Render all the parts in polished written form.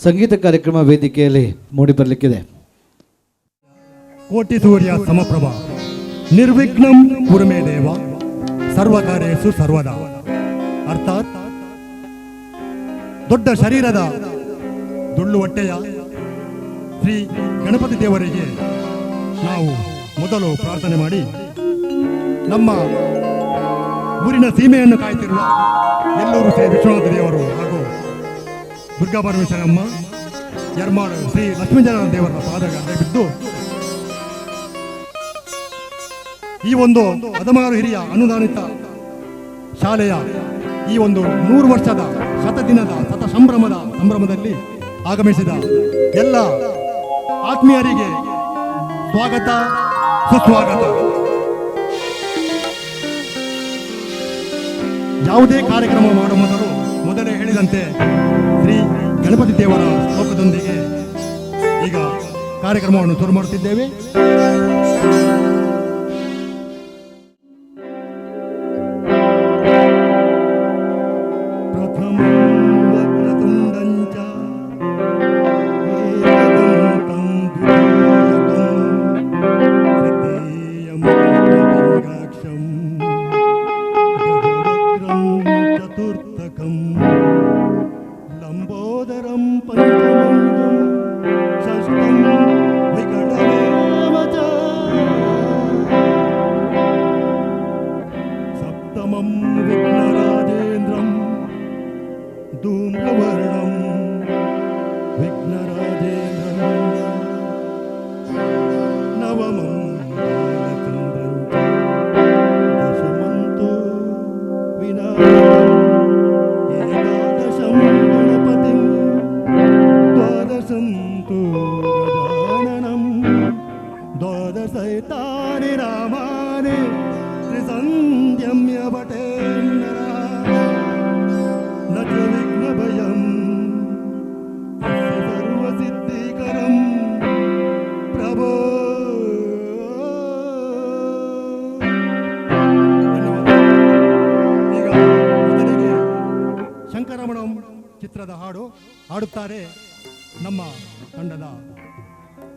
ಸಂಗೀತ ಕಾರ್ಯಕ್ರಮ ವೇದಿಕೆಯಲ್ಲಿ ಮೂಡಿಬರಲಿಕ್ಕಿದೆ. ಕೋಟಿ ಸೂರ್ಯ ಸಮಪ್ರಭ ನಿರ್ವಿಘ್ನಂ ಕುರುಮೇ ದೇವ ಸರ್ವಕಾರ್ಯೇಷು ಸರ್ವದಾ. ಅರ್ಥಾತ್ ದೊಡ್ಡ ಶರೀರದ ದುಳ್ಳು ಹೊಟ್ಟೆಯ ಶ್ರೀ ಗಣಪತಿ ದೇವರಿಗೆ ನಾವು ಮೊದಲು ಪ್ರಾರ್ಥನೆ ಮಾಡಿ ನಮ್ಮ ಊರಿನ ಸೀಮೆಯನ್ನು ಕಾಯ್ತಿರುವ ಎಲ್ಲೂರು ಶ್ರೀ ವಿಶ್ವನಾಥ ದೇವರು ಹಾಗೂ ದುರ್ಗಾ ಪರಮೇಶ್ವರಮ್ಮ ಯರ್ಮಾಡು ಶ್ರೀ ಲಕ್ಷ್ಮೀನಾರಾಯಣ ದೇವರ ಪಾದಗಳಿಗೆ ಬಿದ್ದು ಈ ಒಂದು 16 ಹಿರಿಯ ಅನುದಾನಿತ ಶಾಲೆಯ ಈ ಒಂದು 100 ವರ್ಷದ ಶತದಿನದ ಸಂಭ್ರಮದಲ್ಲಿ ಆಗಮಿಸಿದ ಎಲ್ಲ ಆತ್ಮೀಯರಿಗೆ ಸ್ವಾಗತ ಸುಸ್ವಾಗತ. ಯಾವುದೇ ಕಾರ್ಯಕ್ರಮ ಮಾಡುವ ಮೊದಲೇ ಹೇಳಿದಂತೆ ಶ್ರೀ ಗಣಪತಿ ದೇವರ ಶ್ಲೋಕದೊಂದಿಗೆ ಈಗ ಕಾರ್ಯಕ್ರಮವನ್ನು ಶುರು ಮಾಡುತ್ತಿದ್ದೇವೆ. ಚಿತ್ರದ ಹಾಡು ಹಾಡುತ್ತಾರೆ ನಮ್ಮ ತಂಡದ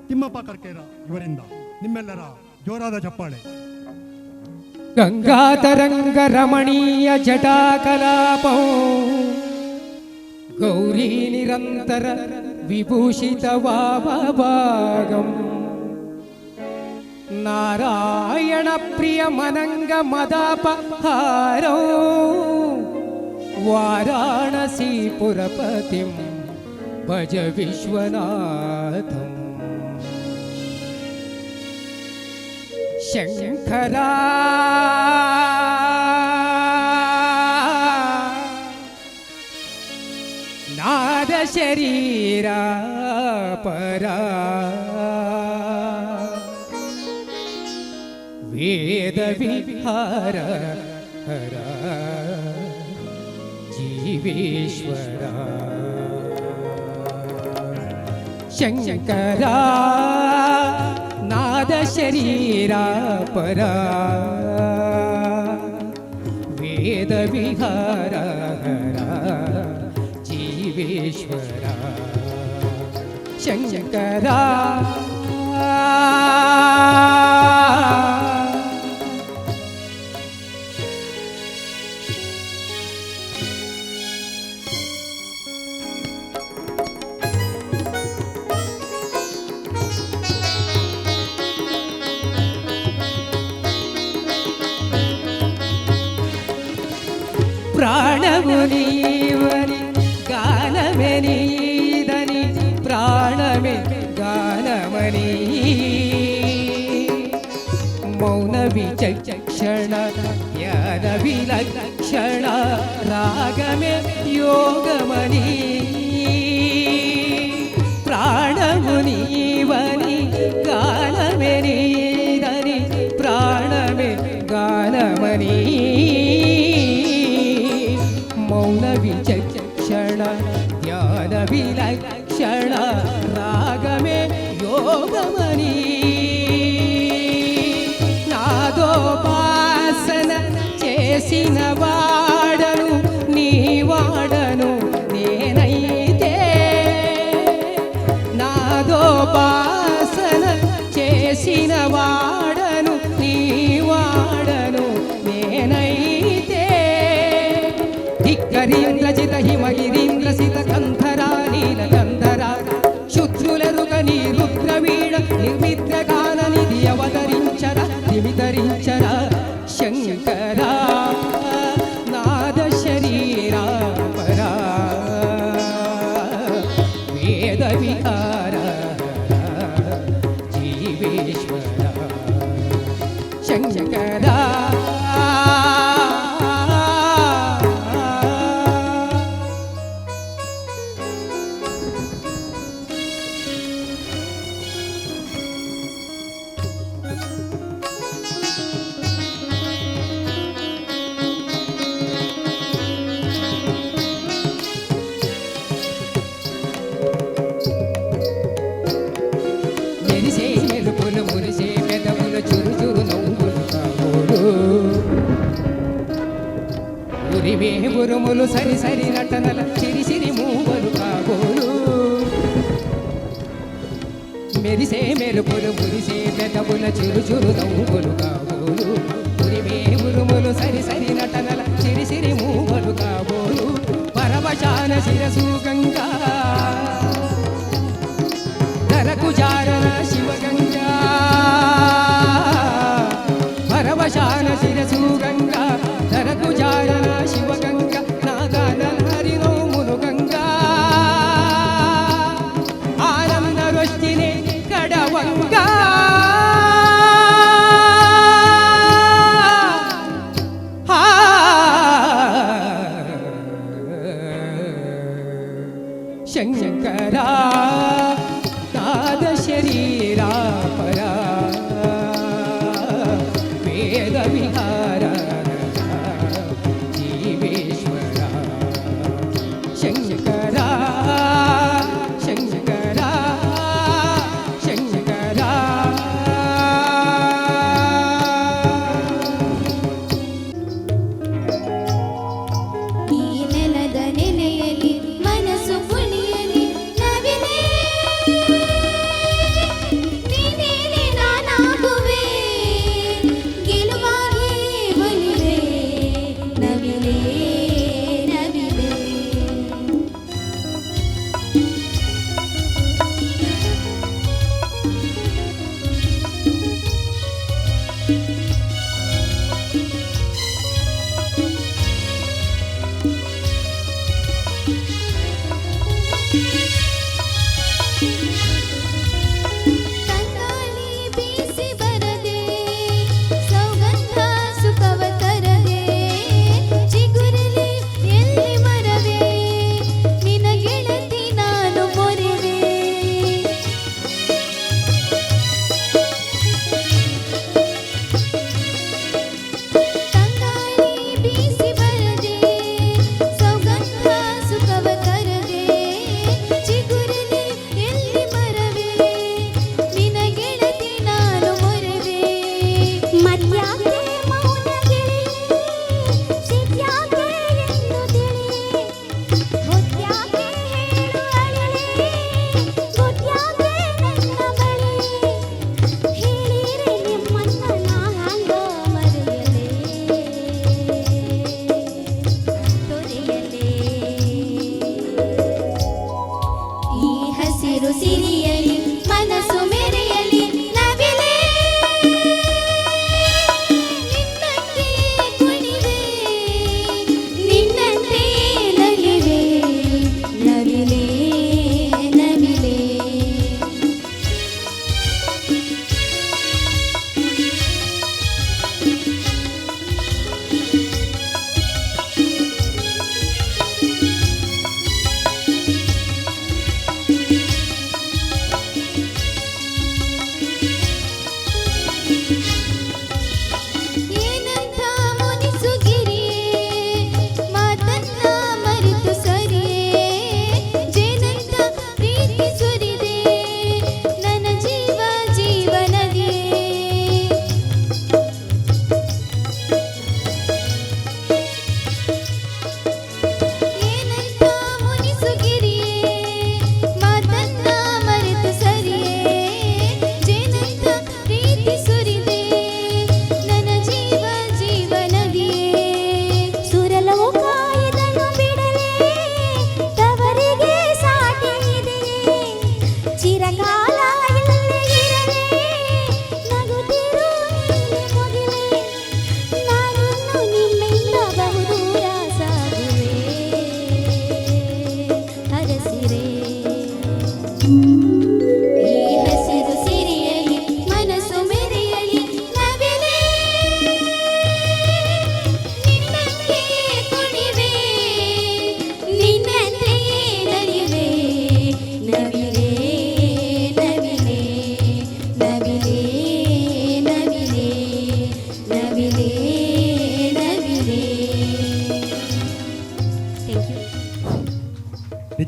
ತಿಮ್ಮಪ್ಪ ಕರ್ಕೇರ ಇವರಿಂದ. ನಿಮ್ಮೆಲ್ಲರ ಜೋರಾದ ಚಪ್ಪಾಳೆ. ಗಂಗಾತರಂಗ ರಮಣೀಯ ಜಟಾಕಲಾಪೋ ಗೌರಿ ನಿರಂತರ ವಿಭೂಷಿತ ವಾಮಭಾಗಂ ನಾರಾಯಣ ಪ್ರಿಯ ಮನಂಗ ಮದಾಪಹಾರೋ ವಾರಾಣಸಿ ಪುರಪತಿಂ ಭಜ ವಿಶ್ವನಾಥಂ. ಶಂಕರ ನಾದ ಶರೀರ ಪರ ವೇದ ವಿಹಾರ ಹರ ಜೀವೇಶ್ವರ. ಶಂಕರ ನಾದ ಶರೀರ ಪರ ವೇದ ವಿಹಾರ ಹರ ಜೀವೇಶ್ವರ. ಶಂಕರ ಪ್ರಾಣವು ನೀವನಿ ಗಾನಮೆ ನೀದನಿ ಪ್ರಾಣಮೆ ಗಾನಮನಿ ಮೌನ ವಿಚಕ್ಷಣ ಧ್ಯಾನ ವಿಲಕ್ಷಣ ರಾಗಮೆ ಯೋಗಮನಿ. ಪ್ರಾಣವು ನೀವನಿ ಗಾನಮೆ ನೀದನಿ ಪ್ರಾಣಮೆ ಗಾನಮನಿ ಮೌನ ವಿಚಕ್ಷಣ ಧ್ಯಾನ ವಿಲಕ್ಷಣ ರಾಗಮೆ ಯೋಗಮನಿ. నాదోపాసన చేసిన వాడను నీ వాడను నేనైతే ಧರೀಂದ್ರಜಿತ ಹಿಮಗಿರೀಂದ್ರಸಿತ ಕಂಧರ ನೀಲಕಂಧರ ಶುದ್ರುಲರುಗ ನೀರುದ್ರವೀಣ ನಿರ್ಮಿತ್ರಗಾನ ನಿಧಿಯವತರಿಂಚರ ನಿಮಿತರಿಂಚರ ಶಂಕರ ನಾದ ಶರೀರ ಪರ ವೇದ ವಿಕಾರ ಜೀವೇಶ್ವರ ಶಂಕರ మెరిసే మెరుపులు మురిసే పెదవులు చురు చురు నవ్వులు కాబోలు ఉరివే ఉరుములు సరి సరి నటనల సిరి సిరి మూవలు కాబోలు మెరిసే మెరుపులు మురిసే పెదవుల చురు చురు నవ్వులు కాబోలు ఉరివే ఉరుములు సరి సరి నటనల సిరి సిరి మూవలు కాబోలు పరవశాన శిరసు గంగా ధరకు జారన శివగంగా పరవశాన శిరసు గంగా ధరకు జారన శివగంగా నాగాన హరినో మునుగంగా ఆనంద రొష్టినే కడవంగా ಶಂಕರ ನಾದ ಶರೀರ ಪರ ವೇದ ವಿಹಾರ ಜೀವೇಶ್ವರ ಶಂಕರ ಶಂಕರ ಶಂಕರ ಈ ನೆಲದ ನೆನೆಯಲಿ ಮನಸ್ಸು ಕುಣಿಯಲಿ ನವಿಲೇ ನೀನೇನೆ ನಾನಾಗುವೆ ಗೆಲುವಾಗಿ ಒಲಿವೆ ನವಿಲೇ ನವಿಲೇ ತಂಗಾಳಿ ಬೀಸಿ ಬರದೆ ಸೌಗಂಧ ಸುಖವ ತರದೆ ಚಿಗುರಲಿ ಎಲ್ಲಿ ಮರವೆ ನಿನ ಗೆಳತಿ ನಾನು ಮೊರೆವೆ ತಂಗಾಳಿ ಬೀಸಿ ಬರದೆ ಸೌಗಂಧ ಸುಖವ ತರದೆ ಚಿಗುರಲಿ ಎಲ್ಲಿ ಮರವೆ ನಿನ ಗೆಳತಿ ನಾನು ಮೊರೆವೆ ಮತ್ಯಾಕೆ ಮೌನ ಗಿಳಿ ಸಿಟ್ಯಾಕೆ ಎಂದು ತಿಳಿ ಗೊತ್ಯಾಕೆ ಹೇಳು ಅಳಿಲಿ ಗೊತ್ಯಾಕೆ ನನ್ನ ಬಳಿ ಹೇಳಿರೆ ನಿಮ್ಮನ್ನ ನಾ ಹ್ಯಾಂಗ ಮರೆಯಲೇ ತೊರೆಯಲೇ ಈ ಹಸಿರು ಸಿರಿಯಲಿ ಮನಸ್ಸು ಮೆರೆಯಲಿ ನವಿಲೇ ನಿನ್ನಂತೆ ಕುಣಿವೆ ನಿನ್ನಂತೆ ನಲಿವೆ ನವಿಲೇ ನವಿಲೇ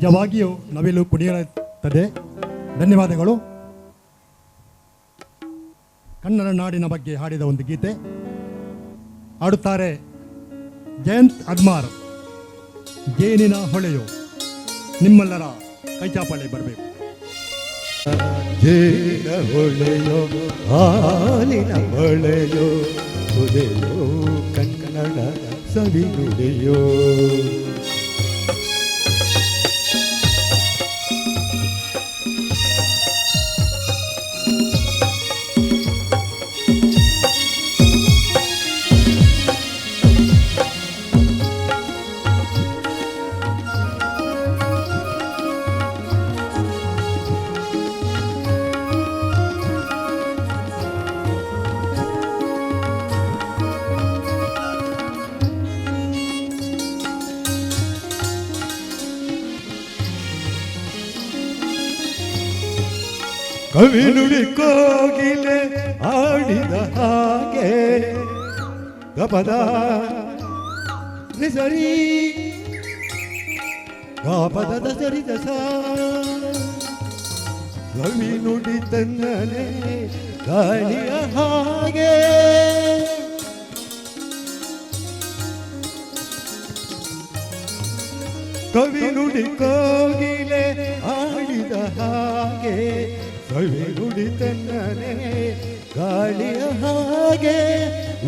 ನಿಜವಾಗಿಯೂ ನವಿಲು ಕುಣಿಯುತ್ತದೆ. ಧನ್ಯವಾದಗಳು. ಕನ್ನಡ ನಾಡಿನ ಬಗ್ಗೆ ಹಾಡಿದ ಒಂದು ಗೀತೆ ಹಾಡುತ್ತಾರೆ ಜಯಂತ್ ಅದ್ಮಾರ್. ಜೇನಿನ ಹೊಳೆಯು. ನಿಮ್ಮೆಲ್ಲರ ಕೈಚಾಪಳೆ ಬರಬೇಕು. ಜೇನ ಹೊಳೆಯೋ ಹಾಲಿನ ಹೊಳೆಯೋ ಸುದೆಯೋ ಕನ್ನಡ ಸವಿ ನುಡಿಯೋ. ಕವಿ ನುಡಿ ಕೋಗಿಲೆ ಆಡಿದ ಹಾಗೆ ಗಪದ ಸರಿ ಗಾಪದ ಸರಿ ದಸ. ಕವಿ ನುಡಿ ತನ್ನನೆ ಗಾಳಿಯ ಹಾಗೆ ಕವಿ ನುಡಿ ಕೋಗಿಲೆ ಆಡಿದ ಹಾಗೆ ಕವಿ ನುಡಿ ತನ್ನನೆ ಗಾಳಿಯ ಹಾಗೆ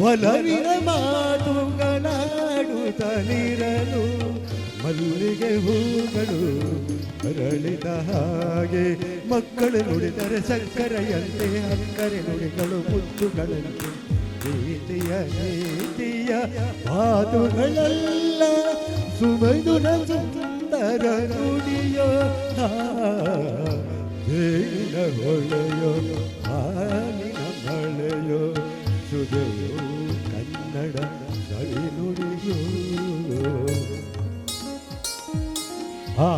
ಒಲವಿನ ಮಾತುಗಳಾಡುತ್ತಲಿರಲು ಮಲ್ಲಿಗೆ ಹೂಗಳು ಅರಳಿದ ಹಾಗೆ. ಮಕ್ಕಳು ನುಡಿದರೆ ಸಕ್ಕರೆಯಂತೆ ಅಕ್ಕರೆ ನುಡಿಗಳು ಮುತ್ತುಗಳಂತೆ ಪ್ರೀತಿಯ ನೀತಿಯ ಮಾತುಗಳೆಲ್ಲ ಸುಮಧುರ ಸುಂದರ ನುಡಿಯೋ. ಜೇನ ಹೊಳೆಯೋ ಹಾಲಿನ ಮಳೆಯೋ ಸುದೆಯೋ ಕನ್ನಡ ಸವಿ ನುಡಿಯೋ. ಆ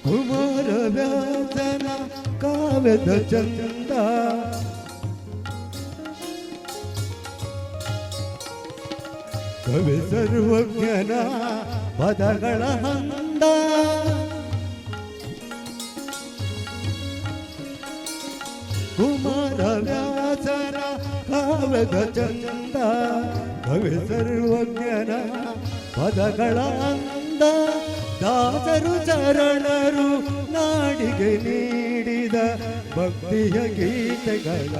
ಕುಮಾರ ವ್ಯಾಸನ ಕಾವ್ಯದ ಚಂದ ಕವಿ ಸರ್ವಜ್ಞನ ಪದಗಳ ಹಂದ. ಕುಮಾರ ವ್ಯಾಸನ ಕಾವ್ಯದ ಚಂದ ಕವಿ ಸರ್ವಜ್ಞನ ಪದಗಳ ಅಂದ. ದಾಸರು ಚರಣರು ನಾಡಿಗೆ ನೀಡಿದ ಭಕ್ತಿಯ ಗೀತೆಗಳ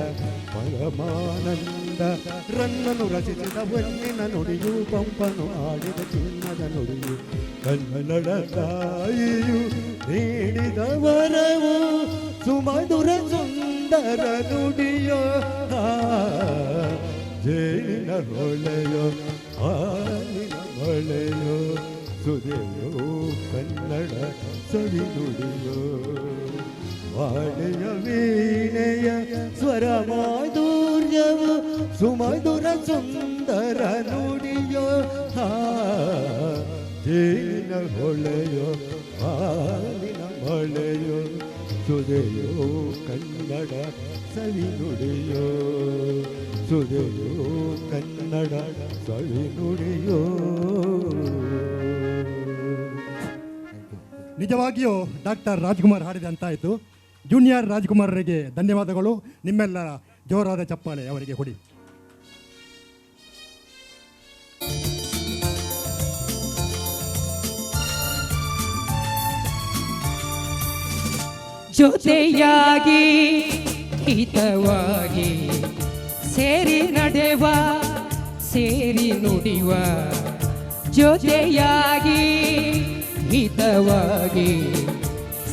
ಪರಮಾನಂದ. ರನ್ನನು ರಚಿಸಿದ ಹೊನ್ನಿನ ನುಡಿಯು ಪಂಪನು ಆಡಿದ ಚಿನ್ನದ ನುಡಿಯು ಕನ್ನಡ ತಾಯಿಯು ನೀಡಿದ ವರವು ಸುಮಧುರ ಸುಂದರ ನುಡಿಯೋ. ಜೇನಿನ ಹೊಳೆಯೋ ಹಾಲಿನ ಹೊಳೆಯೋ ಸುದೆಯೋ ಕನ್ನಡ ಸವಿ ನುಡಿಯೋ. ವಾಡೆಯ ವೀಣೆಯ ಸ್ವರ ಮಾಧುರ್ಯವು ಸುಮಧುರ ಸುಂದರ ನುಡಿಯೋ. ಜೇನಿನ ಹೊಳೆಯೋ ಹಾಲಿನ ಮಳೆಯೋ ಸುದೆಯೋ ಕನ್ನಡ ಸವಿ ನುಡಿಯೋ. ಸುದೆಯೋ ಕನ್ನಡ ಸವಿ ನುಡಿಯೋ. ನಿಜವಾಗಿಯೂ ಡಾಕ್ಟರ್ ರಾಜ್ಕುಮಾರ್ ಹಾಡಿದಂತಾಯಿತು. ಜೂನಿಯರ್ ರಾಜ್ಕುಮಾರರಿಗೆ ಧನ್ಯವಾದಗಳು. ನಿಮ್ಮೆಲ್ಲರ ಜೋರಾದ ಚಪ್ಪಾಳೆ ಅವರಿಗೆ ಕೊಡಿ. ಜೊತೆಯಾಗಿ ಹಿತವಾಗಿ ಸೇರಿ ನಡೆವ ಸೇರಿ ನುಡಿವ. ಜೊತೆಯಾಗಿ ಹಿತವಾಗಿ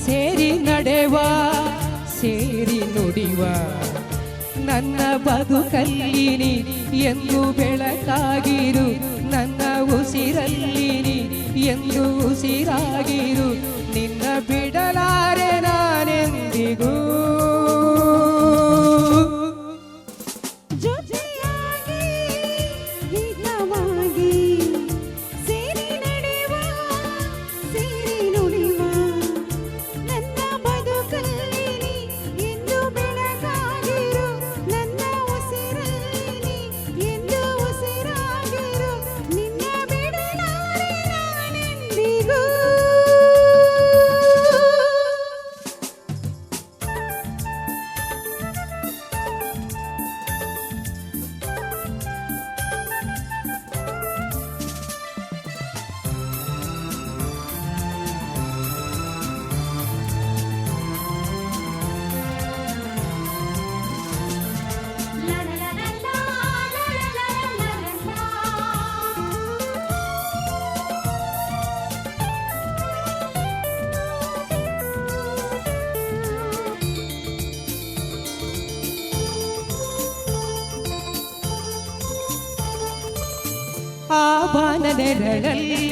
ಸೇರಿ ನಡೆವ ಸೇರಿ ನುಡಿವ. ನನ್ನ ಬದುಕಲ್ಲಿನಿ ಎಂದು ಬೆಳಕಾಗಿರು, ನನ್ನ ಉಸಿರಲ್ಲಿನಿ ಎಂದು ಉಸಿರಾಗಿರು. ನಿನ್ನ ಬಿಡಲಾರೆ ನಾನೆಂದಿಗೂ ಎಂದಿಗೂ ಜೊತೆಯಾಗಿ ಹಿತವಾಗಿ ಸೇರಿ ನಡೆಯುವ ಸೇರಿ ನುಡಿಯುವ ನನ್ನ ಬದುಕಲ್ಲಿ ಎಂದು ಬೆಳಕಾಗಿರು ನನ್ನ ಉಸಿರಲ್ಲಿ ಎಂದು ಉಸಿರಾಗಿರು ನಿನ್ನ ಬಿಡಲಾರೆ ನಾನೆಂದಿಗೂ ಆ ಬಾನ ನೆರಳಲ್ಲಿ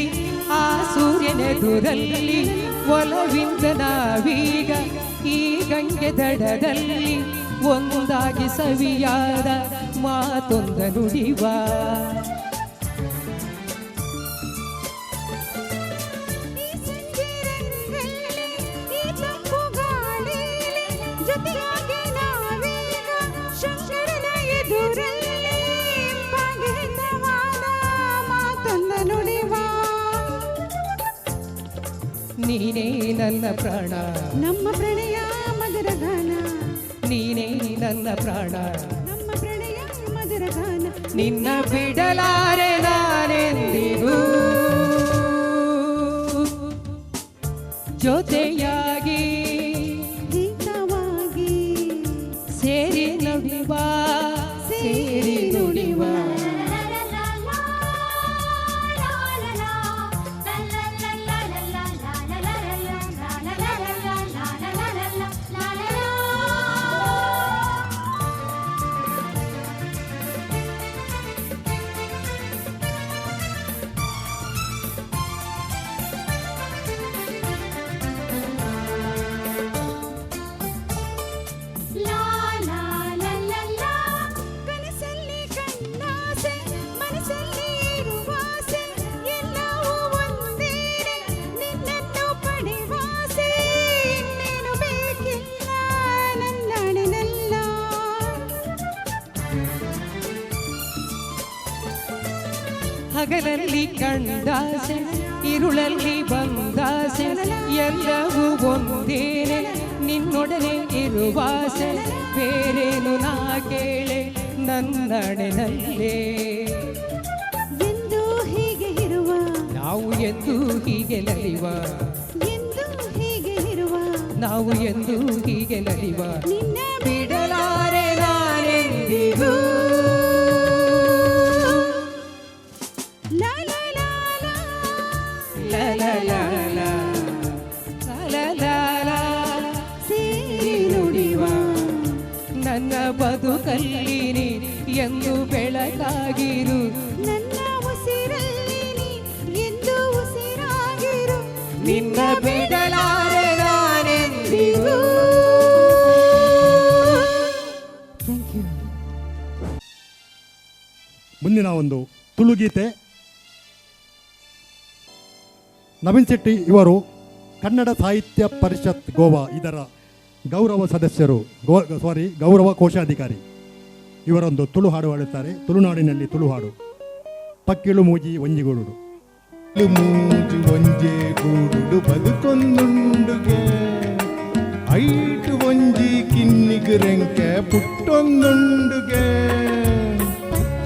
ಆ ಸೂರ್ಯನೆದುರಲ್ಲಿ ಒಲವಿಂದ ನಾವೀಗ ಈ ಗಂಗೆ ದಡದಲ್ಲಿ ಒಂದಾಗಿ ಸವಿಯಾದ ಮಾತೊಂದ ನುಡಿವ ಈ ಸಂಜೆರಂಗಲ್ಲಿ ಈ ತಂಪು ಗಾಳಿಲಿ ಜೊತೆಯಾಗಿ ನಾವೀಗ ಶಂಕರನ ಎದುರಲ್ಲಿ ಭಾಗಿತವಾದ ಮಾತೊಂದ ನುಡಿವ ನೀನೇ ನನ್ನ ಪ್ರಾಣ ನಮ್ಮ ಪ್ರಣಯ ಮಧುರ ಗಾನ ನೀನೇ ನನ್ನ ಪ್ರಾಣ ನಮ್ಮ ಪ್ರಣಯ ಮಧುರ ಗಾನ ನಿನ್ನ ಬಿಡಲಾರೆ ನಾನೆಂದಿಗೂ ಜೊತೆಯಾಗಿ ಹಿತವಾಗಿ ಸೇರಿ ನುಡಿವ ಸೇರಿ ನುಡಿವ ಕನಸಲ್ಲಿ ಕಣ್ಣಾಸೆ ಮನಸ್ಸಲ್ಲಿ ಇರುವಾಸೆ ಎಲ್ಲವೂ ಒಂದೇನೆ ನಿನ್ನನ್ನು ಪಡೆವಾಸೆ ಇನ್ನೇನು ಬೇಕಿಲ್ಲ ನನ್ನಣಿನಲ್ಲ ಹಗಲಲ್ಲಿ ಕಂಡಾಸೆ ಇರುಳಲ್ಲಿ ಬಂದಾಸೆ ಎಲ್ಲವೂ ಒಂದೇನೆ ನಿನ್ನೊಡನೆ ಇರುವಾಸೆ ಬೇರೇನು ನಾ ಕೇಳೆ ನನ್ನಡೆನಲ್ಲೇ ಎಂದು ಹೀಗೆ ಇರುವ ನಾವು ಎಂದು ಹೀಗೆ ನಲಿವ ಎಂದು ಹೀಗೆ ಇರುವ ನಾವು ಎಂದು ಹೀಗೆ ನಲಿವ ನಿನ್ನ ಬಿಡಲಾರೆ ನಾನೆಂದಿಗೂ ಲಾ ಲಾ ಲಾ ಲಾ ಲ ಲ ಲ ಲ ಲ ಲ ಲ ಸೇರಿ ನುಡಿವ ನನ್ನ ಬದುಕಲ್ಲಿ ನೀ ಎಂದು ಬೆಳಕಾಗಿರು ನನ್ನ ಉಸಿರಲ್ಲಿ ನೀ ಎಂದು ಉಸಿರಾಗಿರು ನಿನ್ನ ಬಿಡಲಾರೆ ನಾನೆಂದಿಗೂ ಥ್ಯಾಂಕ್ ಯು ಮುಂದಿನ ಒಂದು ತುಳುಗೀತೆ ನವೀನ್ ಶೆಟ್ಟಿ ಇವರು ಕನ್ನಡ ಸಾಹಿತ್ಯ ಪರಿಷತ್ ಗೋವಾ ಇದರ ಗೌರವ ಸದಸ್ಯರು ಗೌರವ ಕೋಶಾಧಿಕಾರಿ. ಇವರೊಂದು ತುಳು ಹಾಡು ಹಾಡುತ್ತಾರೆ. ತುಳುನಾಡಿನಲ್ಲಿ ತುಳು ಹಾಡು ಪಕ್ಕಿಳು ಮೂಜಿ ಒಂಜಿಗೂಡುಡು ಮೂಜು ಒಂಜೆ ಗೂಡುಡು ಬದುಕೊಂದುಂಡುಗೆ ಐಟು ಒಂಜಿ ಕಿನ್ನಿಗು ರೆಂಕೆ ಪುಟ್ಟೊಂದುಂಡುಗೆ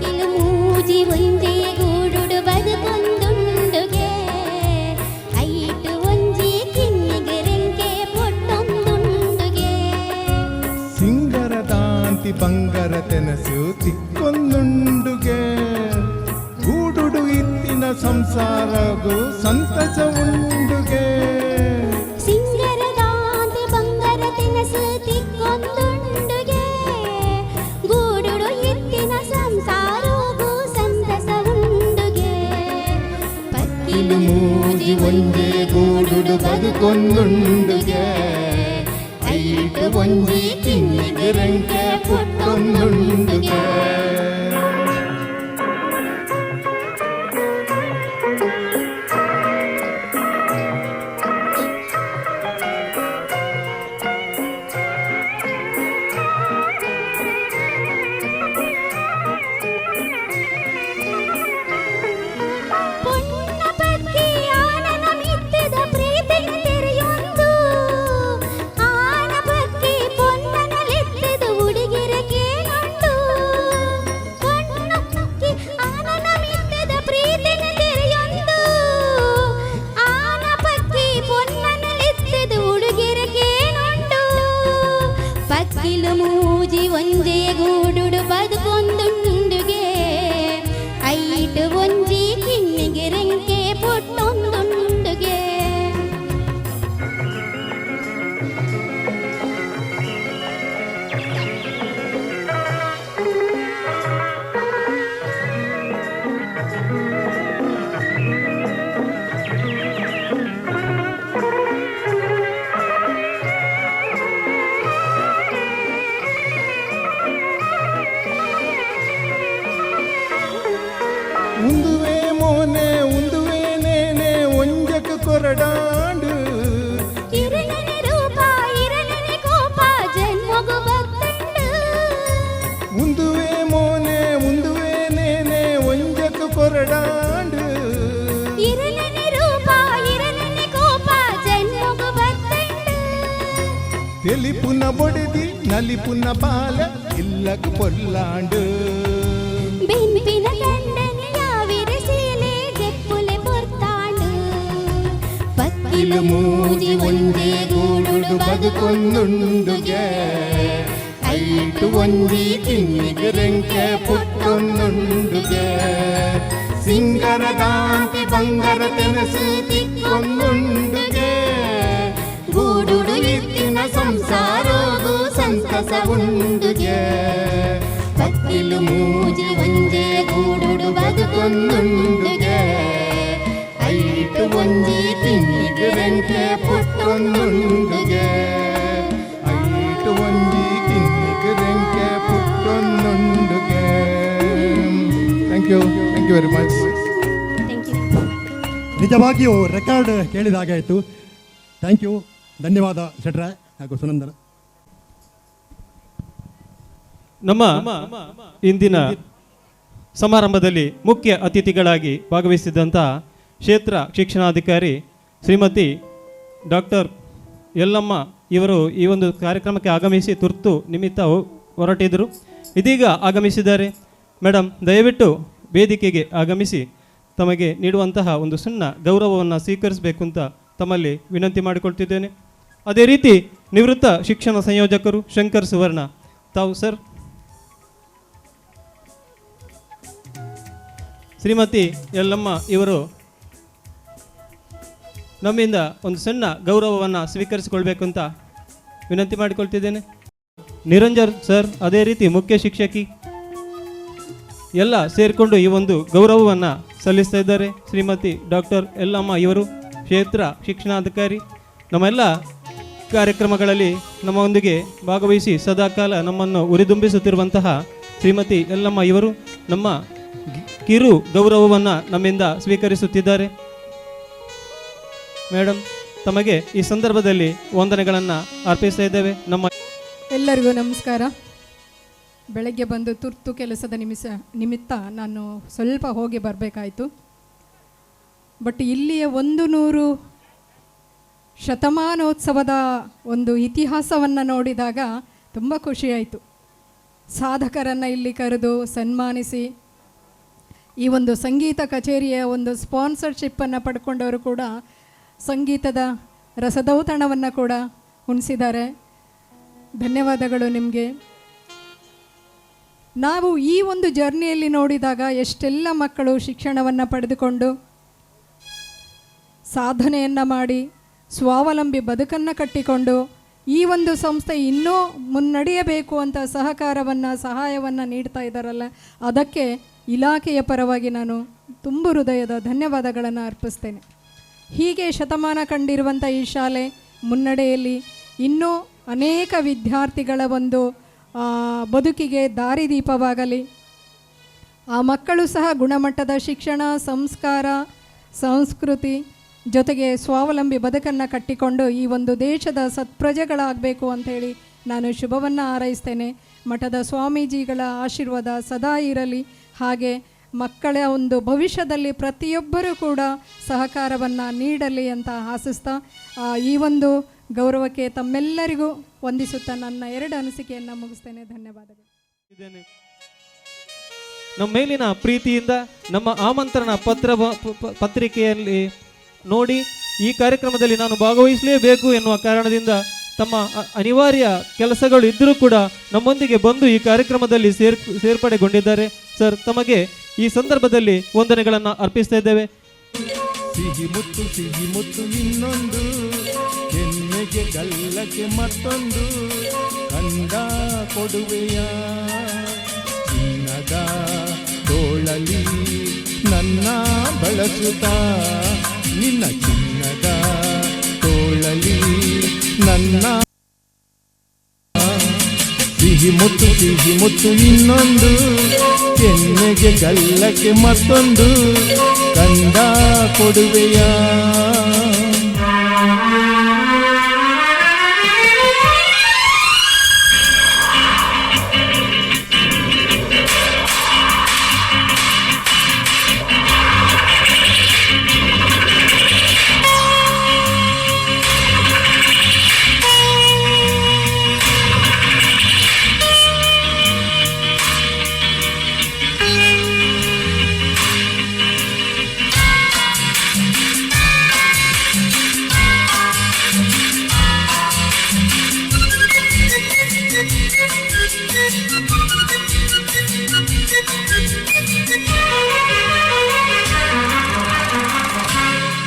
ಕಿಲು ಮೂಜಿ ಒಂಜೆ ಗೂಡುಡು ಬದುಕೊಂದುಂಡುಗೆ ಐಟು ಒಂಜಿ ಕಿನ್ನಿಗೆ ರೆಂಕೆ ಪೊಟ್ಟೊಂದುಂಡುಗೆ ಸಿಂಗರದಾಂತಿ ಬಂಗರ ತೆನಸು ತಿಕ್ಕೊಂದುಂಡುಗೆ ಗೂಡುಡು ಇತ್ತಿನ ಸಂಸಾರಗು ಸಂತಸ ಉಂಡುಗೆ ಸಿಂಗರದಾಂತಿ ಬಂಗರ ತಿನಸು ತಿಕ್ಕೊಂದುಂಡುಗೆ ಗೂಡುಡು ಎತ್ತಿನ ಸಂಸಾರವು ಸಂತಸ ಉಂಡುಗೆ ಪಕ್ಕಿಲು ಮೂಜಿ ಒಂಜೆ ಗೂಡುಡು ಬದುಕೊಂದುಂಡುಗೆ ಐಟು ಒಂಜಿ ಕಿನ್ನಿಗೆ ರೆಂಕೆ ಪುಟ್ಟೊಂದುಂಡುಗೆ ಪೊನ್ನ ಪಕ್ಕಿ ಆನನ ಮಿತ್ತಿದ ಪ್ರೀತಿನ ತೆರೆಯೊಂದು ಆನ ಪಕ್ಕಿ ಪೊನ್ನನಲೆತ್ತಿದ ಹುಡುಗಿರ ಕೇಳುಂಡು ಪೊನ್ನ ಪಕ್ಕಿ ಆನನ ಮಿತ್ತಿದ ಪ್ರೀತಿನ ತೆರೆಯೊಂದು ಆನ ಪಕ್ಕಿ ಪೊನ್ನನಲೆತ್ತಿದ ಹುಡುಗಿರ ಕೇಳುಂಡು ಪಕ್ಕಿಲು ಮೂಜಿ ಒಂಜೆ ಗೂಡುಡು ಬದುಕೊಂದುಂಡುಗೆ ಐಟು ಒಂಜಿ ಕಿನ್ನಿಗೆ ರೆಂಕೆ ಪುಟ್ಟೊಂದುಂಡುಗೆ ಉಂದುವೆ ಮೋನೆ ಉಂದುವೆ ನೇನೆ ಒಂಜಕ ಕೊರಡಾಂಡು ಇರಲನೆ ರೂಪ ಇರಲನೆ ಕೋಪ ಜನ್ಮಗು ಭಕ್ತಂಡು ಉಂದುವೆ ಮೋನೆ ಉಂದುವೆ ನೇನೆ ಒಂಜಕ ಕೊರಡಾಂಡು ಇರಲನೆ ರೂಪ ಇರಲನೆ ಕೋಪ ಜನ್ಮಗು ಭಕ್ತಂಡು తెలిపున బొడిది నలిపున బాల ఇళ్ళకు పొల్లాండు ಬೆನ್ಪಿನ ಗಂಡನಿ ಯಾವಿರಸೀಲೆ ಜೆಪ್ಪುಲೆ ಪೊರ್ತಾಂಡು ಪಕ್ಕಿಲು ಮೂಜಿ ಒಂಜೆ ಗೂಡುಡು బతుకొందుండుగే ఐటు వంజి కిన్నిగి రెంకె పుట్టొందుండుగే సింగరదాంతి బంగర తెనసు తిక్కొందుండుగే గూడుడు ఇత్తిన సంసారోగు సంతಸ ಉಂಡುಗೆ ಪಕ್ಕಿಲು ಮೂಜಿ ಒಂಜೆ ಗೂಡುಡು ಬದುಕೊಂದುಂಡುಗೆ ಐಟು ಒಂಜಿ ಕಿನ್ನಿಗೆ ರೆಂಕೆ ಪುಟ್ಟೊಂದುಂಡುಗೆ ಐಟು ಒಂಜಿ ಕಿನ್ನಿಗೆ ರೆಂಕೆ ಪುಟ್ಟೊಂದುಂಡುಗೆ thank you very much. Thank you. ನಿಜವಾಗಿಯೂ ರೆಕಾರ್ಡ್ ಕೇಳಿದ ಹಾಗೆ ಆಯಿತು. ಥ್ಯಾಂಕ್ ಯು, ಧನ್ಯವಾದ ಶೆಟ್ರೆ ಹಾಗೂ ಸುನಂದನ. ನಮ್ಮ ಇಂದಿನ ಸಮಾರಂಭದಲ್ಲಿ ಮುಖ್ಯ ಅತಿಥಿಗಳಾಗಿ ಭಾಗವಹಿಸಿದಂತಹ ಕ್ಷೇತ್ರ ಶಿಕ್ಷಣಾಧಿಕಾರಿ ಶ್ರೀಮತಿ ಡಾಕ್ಟರ್ ಯಲ್ಲಮ್ಮ ಇವರು ಈ ಒಂದು ಕಾರ್ಯಕ್ರಮಕ್ಕೆ ಆಗಮಿಸಿ ತುರ್ತು ನಿಮಿತ್ತ ಹೊರಟಿದ್ದರು. ಇದೀಗ ಆಗಮಿಸಿದ್ದಾರೆ. ಮೇಡಮ್, ದಯವಿಟ್ಟು ವೇದಿಕೆಗೆ ಆಗಮಿಸಿ ತಮಗೆ ನೀಡುವಂತಹ ಒಂದು ಸಣ್ಣ ಗೌರವವನ್ನು ಸ್ವೀಕರಿಸಬೇಕು ಅಂತ ತಮ್ಮಲ್ಲಿ ವಿನಂತಿ ಮಾಡಿಕೊಳ್ತಿದ್ದೇನೆ. ಅದೇ ರೀತಿ ನಿವೃತ್ತ ಶಿಕ್ಷಣ ಸಂಯೋಜಕರು ಶಂಕರ್ ಸುವರ್ಣ, ತಾವು ಸರ್. ಶ್ರೀಮತಿ ಯಲ್ಲಮ್ಮ ಇವರು ನಮ್ಮಿಂದ ಒಂದು ಸಣ್ಣ ಗೌರವವನ್ನು ಸ್ವೀಕರಿಸಿಕೊಳ್ಬೇಕು ಅಂತ ವಿನಂತಿ ಮಾಡಿಕೊಳ್ತಿದ್ದೇನೆ. ನಿರಂಜನ್ ಸರ್, ಅದೇ ರೀತಿ ಮುಖ್ಯ ಶಿಕ್ಷಕಿ ಎಲ್ಲ ಸೇರಿಕೊಂಡು ಈ ಒಂದು ಗೌರವವನ್ನು ಸಲ್ಲಿಸ್ತಾ ಇದ್ದಾರೆ. ಶ್ರೀಮತಿ ಡಾಕ್ಟರ್ ಯಲ್ಲಮ್ಮ ಇವರು ಕ್ಷೇತ್ರ ಶಿಕ್ಷಣಾಧಿಕಾರಿ. ನಮ್ಮೆಲ್ಲ ಕಾರ್ಯಕ್ರಮಗಳಲ್ಲಿ ನಮ್ಮೊಂದಿಗೆ ಭಾಗವಹಿಸಿ ಸದಾಕಾಲ ನಮ್ಮನ್ನು ಉರಿದುಂಬಿಸುತ್ತಿರುವಂತಹ ಶ್ರೀಮತಿ ಯಲ್ಲಮ್ಮ ಇವರು ನಮ್ಮ ಕಿರು ಗೌರವವನ್ನು ನಮ್ಮಿಂದ ಸ್ವೀಕರಿಸುತ್ತಿದ್ದಾರೆ. ಮೇಡಮ್, ತಮಗೆ ಈ ಸಂದರ್ಭದಲ್ಲಿ ವಂದನೆಗಳನ್ನು ಅರ್ಪಿಸ್ತಾ ಇದ್ದೇವೆ. ನಮ್ಮ ಎಲ್ಲರಿಗೂ ನಮಸ್ಕಾರ. ಬೆಳಗ್ಗೆ ಬಂದು ತುರ್ತು ಕೆಲಸದ ನಿಮಿತ್ತ ನಾನು ಸ್ವಲ್ಪ ಹೋಗಿ ಬರಬೇಕಾಯಿತು. ಬಟ್ ಇಲ್ಲಿಯ 100 ಶತಮಾನೋತ್ಸವದ ಒಂದು ಇತಿಹಾಸವನ್ನು ನೋಡಿದಾಗ ತುಂಬ ಖುಷಿಯಾಯಿತು. ಸಾಧಕರನ್ನು ಇಲ್ಲಿ ಕರೆದು ಸನ್ಮಾನಿಸಿ ಈ ಒಂದು ಸಂಗೀತ ಕಚೇರಿಯ ಒಂದು ಸ್ಪಾನ್ಸರ್ಶಿಪ್ಪನ್ನು ಪಡ್ಕೊಂಡವರು ಕೂಡ ಸಂಗೀತದ ರಸದೌತಣವನ್ನು ಕೂಡ ಉಣಿಸಿದ್ದಾರೆ. ಧನ್ಯವಾದಗಳು ನಿಮಗೆ. ನಾವು ಈ ಒಂದು ಜರ್ನಿಯಲ್ಲಿ ನೋಡಿದಾಗ ಎಷ್ಟೆಲ್ಲ ಮಕ್ಕಳು ಶಿಕ್ಷಣವನ್ನು ಪಡೆದುಕೊಂಡು ಸಾಧನೆಯನ್ನು ಮಾಡಿ ಸ್ವಾವಲಂಬಿ ಬದುಕನ್ನು ಕಟ್ಟಿಕೊಂಡು ಈ ಒಂದು ಸಂಸ್ಥೆ ಇನ್ನೂ ಮುನ್ನಡೆಯಬೇಕು ಅಂತ ಸಹಾಯವನ್ನು ನೀಡ್ತಾ ಇದ್ದಾರಲ್ಲ, ಅದಕ್ಕೆ ಇಲಾಖೆಯ ಪರವಾಗಿ ನಾನು ತುಂಬ ಹೃದಯದ ಧನ್ಯವಾದಗಳನ್ನು ಅರ್ಪಿಸ್ತೇನೆ. ಹೀಗೆ ಶತಮಾನ ಕಂಡಿರುವಂಥ ಈ ಶಾಲೆ ಮುನ್ನಡೆಯಲ್ಲಿ ಇನ್ನೂ ಅನೇಕ ವಿದ್ಯಾರ್ಥಿಗಳ ಒಂದು ಬದುಕಿಗೆ ದಾರಿದೀಪವಾಗಲಿ. ಆ ಮಕ್ಕಳು ಸಹ ಗುಣಮಟ್ಟದ ಶಿಕ್ಷಣ, ಸಂಸ್ಕಾರ, ಸಂಸ್ಕೃತಿ ಜೊತೆಗೆ ಸ್ವಾವಲಂಬಿ ಬದುಕನ್ನು ಕಟ್ಟಿಕೊಂಡು ಈ ಒಂದು ದೇಶದ ಸತ್ಪ್ರಜೆಗಳಾಗಬೇಕು ಅಂಥೇಳಿ ನಾನು ಶುಭವನ್ನು ಹಾರೈಸ್ತೇನೆ. ಮಠದ ಸ್ವಾಮೀಜಿಗಳ ಆಶೀರ್ವಾದ ಸದಾ ಇರಲಿ. ಹಾಗೆ ಮಕ್ಕಳ ಒಂದು ಭವಿಷ್ಯದಲ್ಲಿ ಪ್ರತಿಯೊಬ್ಬರೂ ಕೂಡ ಸಹಕಾರವನ್ನು ನೀಡಲಿ ಅಂತ ಆಶಿಸ್ತಾ ಈ ಒಂದು ಗೌರವಕ್ಕೆ ತಮ್ಮೆಲ್ಲರಿಗೂ ವಂದಿಸುತ್ತಾ ನನ್ನ 2 ಅನಿಸಿಕೆಯನ್ನು ಮುಗಿಸ್ತೇನೆ. ಧನ್ಯವಾದಗಳು. ನಮ್ಮ ಮೇಲಿನ ಪ್ರೀತಿಯಿಂದ ನಮ್ಮ ಆಮಂತ್ರಣ ಪತ್ರಿಕೆಯಲ್ಲಿ ನೋಡಿ ಈ ಕಾರ್ಯಕ್ರಮದಲ್ಲಿ ನಾನು ಭಾಗವಹಿಸಲೇಬೇಕು ಎನ್ನುವ ಕಾರಣದಿಂದ ತಮ್ಮ ಅನಿವಾರ್ಯ ಕೆಲಸಗಳು ಇದ್ದರೂ ಕೂಡ ನಮ್ಮೊಂದಿಗೆ ಬಂದು ಈ ಕಾರ್ಯಕ್ರಮದಲ್ಲಿ ಸೇರ್ಪಡೆಗೊಂಡಿದ್ದಾರೆ. ಸರ್, ತಮಗೆ ಈ ಸಂದರ್ಭದಲ್ಲಿ ವಂದನೆಗಳನ್ನು ಅರ್ಪಿಸ್ತಾ ಇದ್ದೇವೆ. ಸಿಹಿ ಮುತ್ತು ಇನ್ನೊಂದು, ಕೆನ್ನೆಗೆ ಗಲ್ಲಕ್ಕೆ ಮತ್ತೊಂದು, ಕಂದ ಕೊಡುವೆಯ ಚಿನ್ನದ ತೋಳಲಿ ನನ್ನ ಬಳಸುತ್ತಾ, ನಿನ್ನ ಚಿನ್ನದ ತೋಳಲಿ ನನ್ನ. ಸಿಹಿ ಮುತ್ತು ಇನ್ನೊಂದು, ಕೆನ್ನೆಗೆ ಗಲ್ಲಕ್ಕೆ ಮತ್ತೊಂದು, ಕಂದ ಕೊಡುವೆಯ.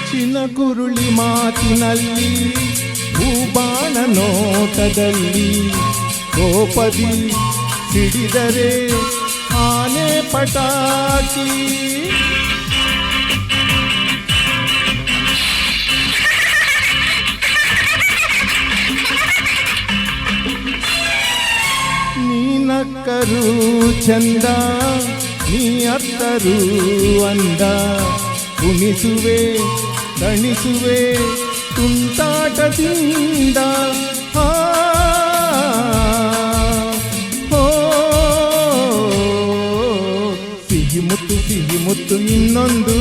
ಚಿನಗುರುಳಿ ಮಾತಿನಲ್ಲಿ, ಹೂಬಾಣ ನೋಟದಲ್ಲಿ, ಕೋಪದಿ ಸಿಡಿದರೆ ಆನೆ ಪಟಾಕಿ. ನೀನಕ್ಕರು ಚಂದ, ನೀ ಅತ್ತರು ಅಂದ, ಕುಣಿಸುವೆ ತಣಿಸುವೆ ತುಂಟಾಟದಿಂದ. ಸಿಹಿ ಮುತ್ತು ಇನ್ನೊಂದು,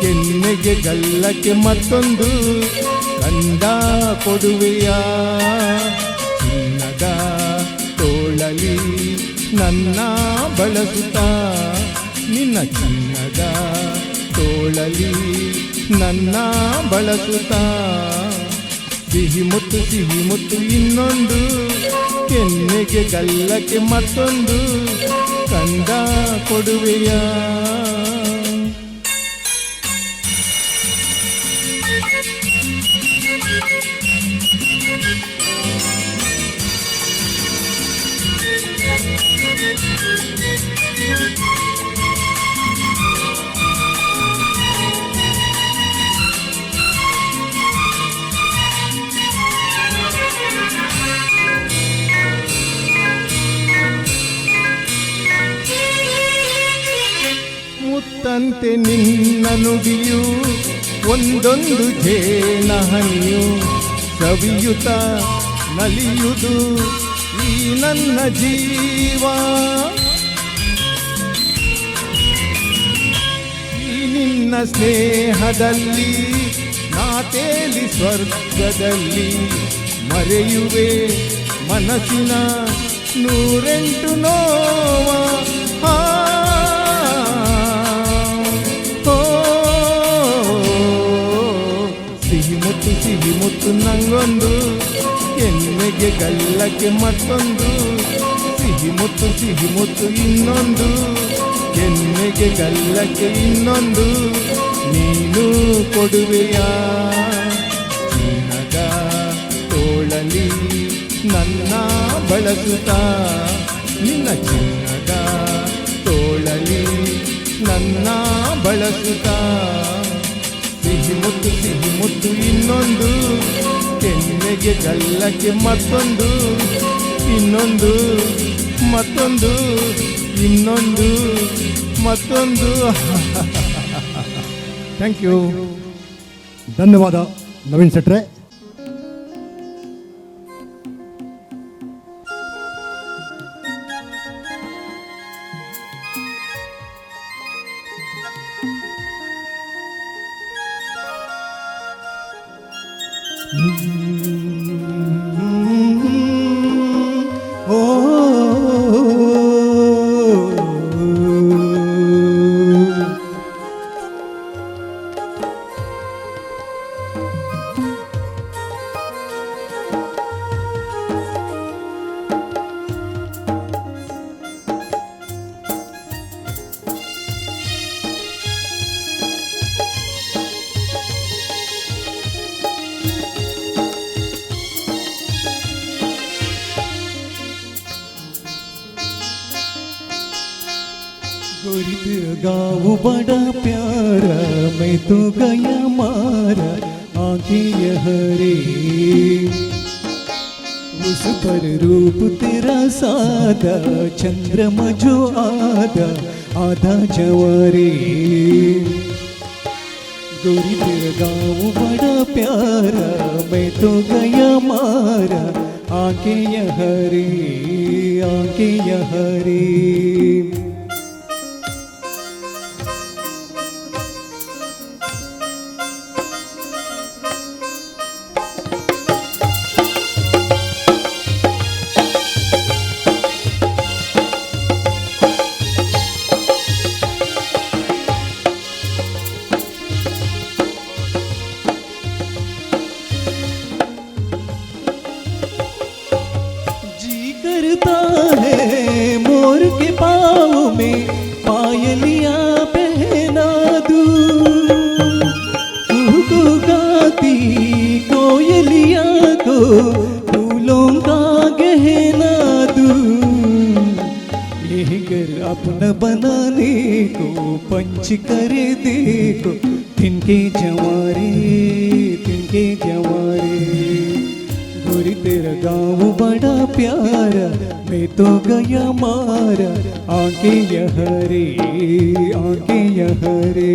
ಕೆನ್ನೆಗೆ ಗಲ್ಲಕ್ಕೆ ಮತ್ತೊಂದು, ಕಂದ ಕೊಡುವೆಯ ಚಿನ್ನದ ತೋಳಲಿ ನನ್ನ ಬಳಸುತ್ತಾ, ನಿನ್ನ ಚಿನ್ನದ ತೋಳಲಿ ನನ್ನ ಬಳಸುತ್ತಾ. ಸಿಹಿ ಮುತ್ತು ಇನ್ನೊಂದು, ಕೆನ್ನೆಗೆ ಗಲ್ಲಕ್ಕೆ ಮತ್ತೊಂದು, ಕಂದ ಕೊಡುವೆಯ. ಮುತ್ತಂತೆ ನಿನ್ನ ನುಡಿಯು, ಒಂದೊಂದು ಜೇನ ಹನಿಯು, ಸವಿಯುತ ನಲಿಯುವುದು ಈ ನನ್ನ ಜೀವ. ಈ ನಿನ್ನ ಸ್ನೇಹದಲ್ಲಿ ನಾ ತೇಲಿ ಸ್ವರ್ಗದಲ್ಲಿ, ಮರೆಯುವೆ ಮನಸ್ಸಿನ 108 ನೋವ. ಸಿಹಿ ಮುತ್ತು ನಂಗೊಂದು, ಕೆನ್ನೆಗೆ ಗಲ್ಲಕ್ಕೆ ಮತ್ತೊಂದು, ಸಿಹಿ ಮುತ್ತು ಇನ್ನೊಂದು, ಕೆನ್ನೆಗೆ ಗಲ್ಲಕ್ಕೆ ಇನ್ನೊಂದು, ನೀನು ಕೊಡುವೆಯ ಚಿನ್ನದ ತೋಳಲಿ ನನ್ನ ಬಳಸುತ್ತಾ, ನಿನ್ನ ಚಿನ್ನದ ತೋಳಲಿ ನನ್ನ ಬಳಸುತ್ತಾ. ಸಿಹಿ ಮುತ್ತು ಇನ್ನೊಂದು, ಕೆನ್ನೆಗೆ ಗಲ್ಲಕ್ಕೆ ಮತ್ತೊಂದು ಇನ್ನೊಂದು ಮತ್ತೊಂದು ಇನ್ನೊಂದು ಮತ್ತೊಂದು. ಥ್ಯಾಂಕ್ ಯು, ಧನ್ಯವಾದ ನವೀನ್ ಶೆಟ್ರೆ. गोरी तेरा गाँव बड़ा प्यारा, मैं तो गया मारा आंखें ये हरे, उस पर रूप तेरा सादा, चंद्रमा जो आधा आधा जवारे. गोरी तेरा गाँव बड़ा प्यारा, मैं तो गया मारा आंखें ये हरे, आंखें ये हरे. करता है मोर के पाँव में पायलियाँ पहना दूँ, को गाती कोयलियाँ को फूलों का गहना दूँ. यह घर अपना बनाने को पंच करे देखो, तिनके जवारे तिनके जवारे. गोरी तेरा गाँव बड़ा प्यारा, मैं तो गया मारा आंखें ये हरे, आंखें ये हरे.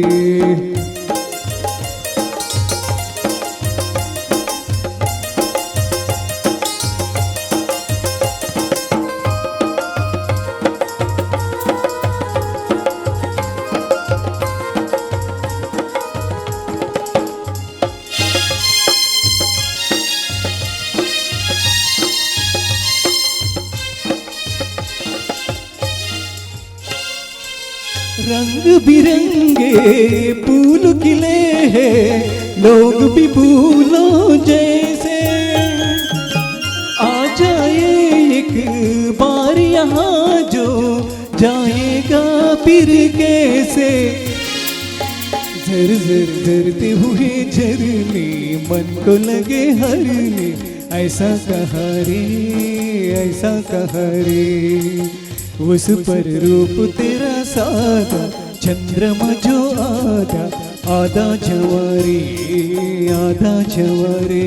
रंग बिरंगे फूल खिले हैं, लोग भी फूलों जैसे. आ जाए एक बार यहाँ जो जाएगा फिर कैसे. झर झर झरते हुए झरने मन को लगे हरने, ऐसा कहा रे ऐसा कहा रे. उस पर रूप तेरा सादा, चंद्रमा जो आधा आधा जवारे, आधा जवारे.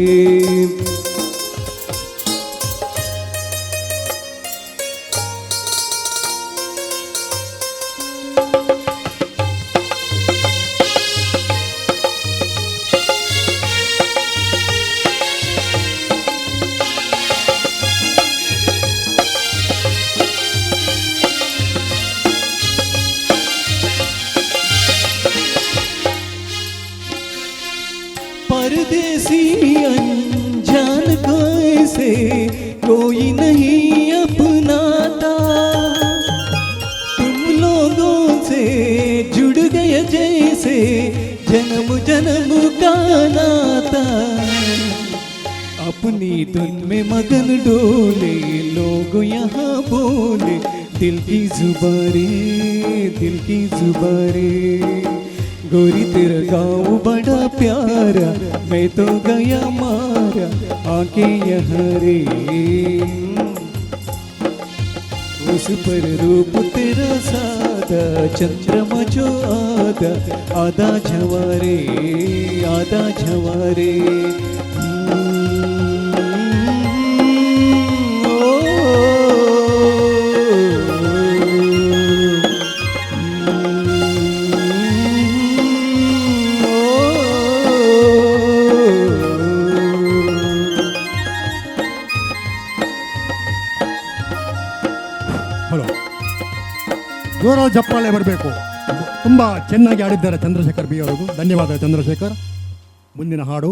परदेसी अनजान कैसे कोई नहीं अपनाता, तुम लोगों से जुड़ गए जैसे जन्म जन्म का नाता. अपनी धुन में मगन डोले लोग यहाँ बोले, दिल की जुबारे दिल की जुबारे. गोरी तेरा गाँव बड़ा प्यारा, मैं तो गया मारा आंखें ये हरे. उस पर रूप तेरा सादा, चंद्रमा जो आधा आधा जवारे, आधा जवारे. ಹಲೋ, ಜೋರಾದ ಚಪ್ಪಾಳೆ ಬರಬೇಕು. ತುಂಬ ಚೆನ್ನಾಗಿ ಆಡಿದ್ದಾರೆ ಚಂದ್ರಶೇಖರ್ ಬಿ ಅವರಿಗೂ ಧನ್ಯವಾದ. ಚಂದ್ರಶೇಖರ್, ಮುಂದಿನ ಹಾಡು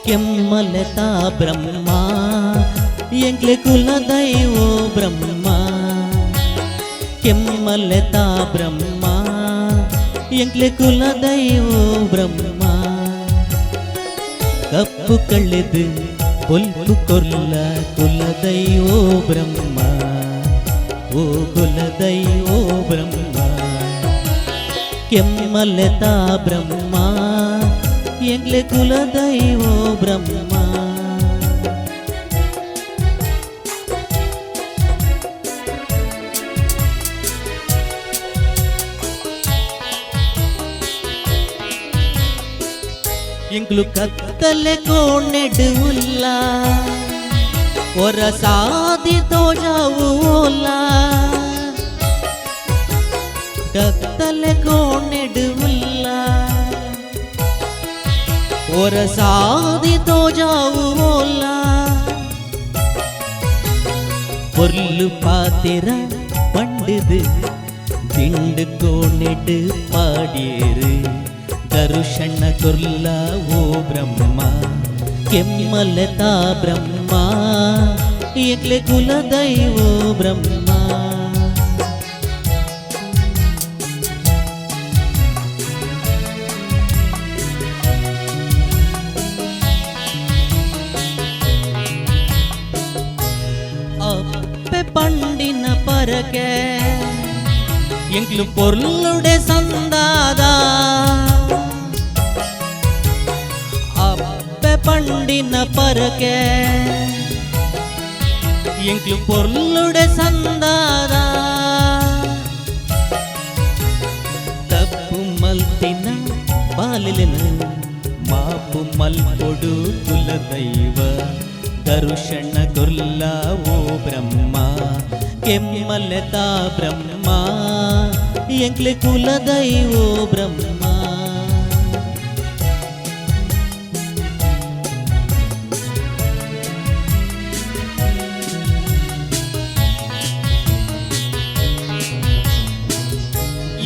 ಕೆಮ್ಮಲತಾ ಬ್ರಹ್ಮ ಎಂಗ್ಲೆ ಕುಲದೈವೋ ಬ್ರಹ್ಮ, ಕೆಮ್ಮಲತಾ ಬ್ರಹ್ಮ ಎಂಗ್ಲೆ ಕುಲದೈವೋ ಬ್ರಹ್ಮ, ಕಪ್ಪು ಕಳೆದು ಕೊಲ್ಪು ಕೊಲ್ಲ ಕುಲದೈವೋ ಬ್ರಹ್ಮ, ಓ ಕುಲದೈವೋ ಬ್ರಹ್ಮ, ಕೆಮ್ಮಲತಾ ಬ್ರಹ್ಮ ಎಂಗ್ಲೆ ಕುಲದೈವೋ ಬ್ರಹ್ಮ. ಎಂಗ್ಲು ಕತ್ತಲೆ ಕೋಣೆಡುಲ್ಲ ಒರ ಸಾದಿ ತೋಜಾವೂಲ, ಕತ್ತಲೆ ಕೋಣೆಡುಲ್ಲ और सादी तो जाऊला, பொருளு பாத்திர பண்டுது திண்டு கோணெடு பாடியேரு, தருஷண கொல்ல ஓ பிரம்மா, ಕೆಮ್ಮಲತಾ ಬ್ರಹ್ಮ ಎಂಗ್ಲೆ ಕುಲದೈವೋ ಬ್ರಹ್ಮ. പണ്ടിന പരക്കെ എങ്കിലു പൊരുളുടെ സന്താദ, അപ്പ പണ്ടിന പരക്കെ എങ്കിലു പൊരുളുടെ സന്താദ, തപ്പു മൽത്തിന ബാലിലിന മാപ്പു മൽപൊಡು കുലദൈವ, ದರುಷಣ ಕೊಲ್ಲ ಓ ಬ್ರಹ್ಮ, ಕೆಮ್ಮಲತಾ ಬ್ರಹ್ಮ ಎಂಗ್ಲೆ ಕುಲದೈವೋ ಬ್ರಹ್ಮ.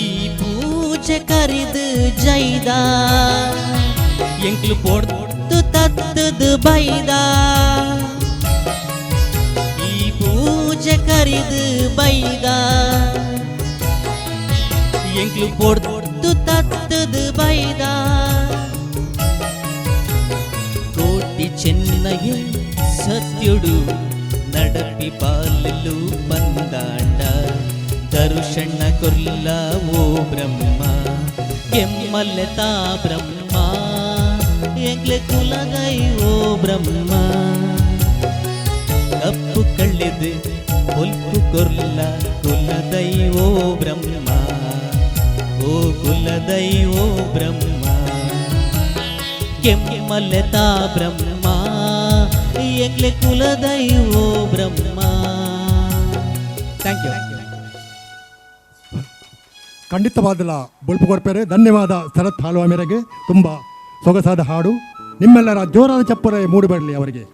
ಈ ಪೂಜೆ ಕರಿದು ಜೈದ ಎಂಗ್ಲು ಪೊಡ್ತು ತತ್ತದು ಬೈದ, ಈ ಪೂಜೆ ಕರಿದು ಬೈದ ಎಂಗ್ಲು ಪೊಡ್ತು ತತ್ತದು ಬೈದ, ಕೋಟಿ ಚೆನ್ನಯ ಸತ್ಯುಡು ನಡಪಿ ಪಾಲಲು ಬಂದಾಂಡ, ದರುಷಣ ಕೊಲ್ಲ ಓ ಬ್ರಹ್ಮ, ಕೆಮ್ಮಲತಾ ಬ್ರಹ್ಮ ಎಂಗ್ಲೆ ಕುಲದೈವೋ ಬ್ರಹ್ಮ, ಕಪ್ಪು ಕಳ್ಳಿದು ಕೊಲ್ಪು ಕೊಲ್ಲ ಕುಲದೈವೋ ಬ್ರಹ್ಮ, ಓ ಕುಲದೈವೋ ಬ್ರಹ್ಮ, ಕೆಮ್ಮಲತಾ ಬ್ರಹ್ಮ ಎಂಗ್ಲೆ ಕುಲದೈವೋ ಬ್ರಹ್ಮ. Thank you. ಖಂಡಿತವಾದಲ್ಲ ಬೊಳ್ಪು ಕೊಡ್ಪೇರೆ. ಧನ್ಯವಾದ ಶರತ್ ಹಾಲ್ವಾ ಮೇರೆಗೆ. ತುಂಬ ಸೊಗಸಾದ ಹಾಡು. ನಿಮ್ಮೆಲ್ಲರ ಜೋರಾದ ಚಪ್ಪರೆ ಮೂಡಿಬರಲಿ ಅವರಿಗೆ.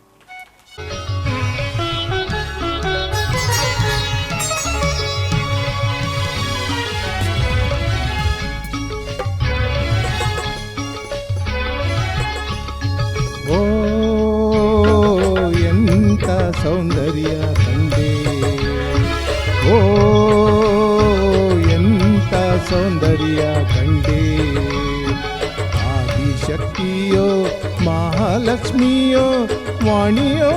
ಓ ಎಂತ ಸೌಂದರ್ಯ ಕಂಡೆ, ಓ ಎಂತ ಸೌಂದರ್ಯ ಕಂಡೆ, ಆದಿಶಕ್ತಿಯೋ ಮಹಾಲಕ್ಷ್ಮಿಯೋ ವಾಣಿಯೋ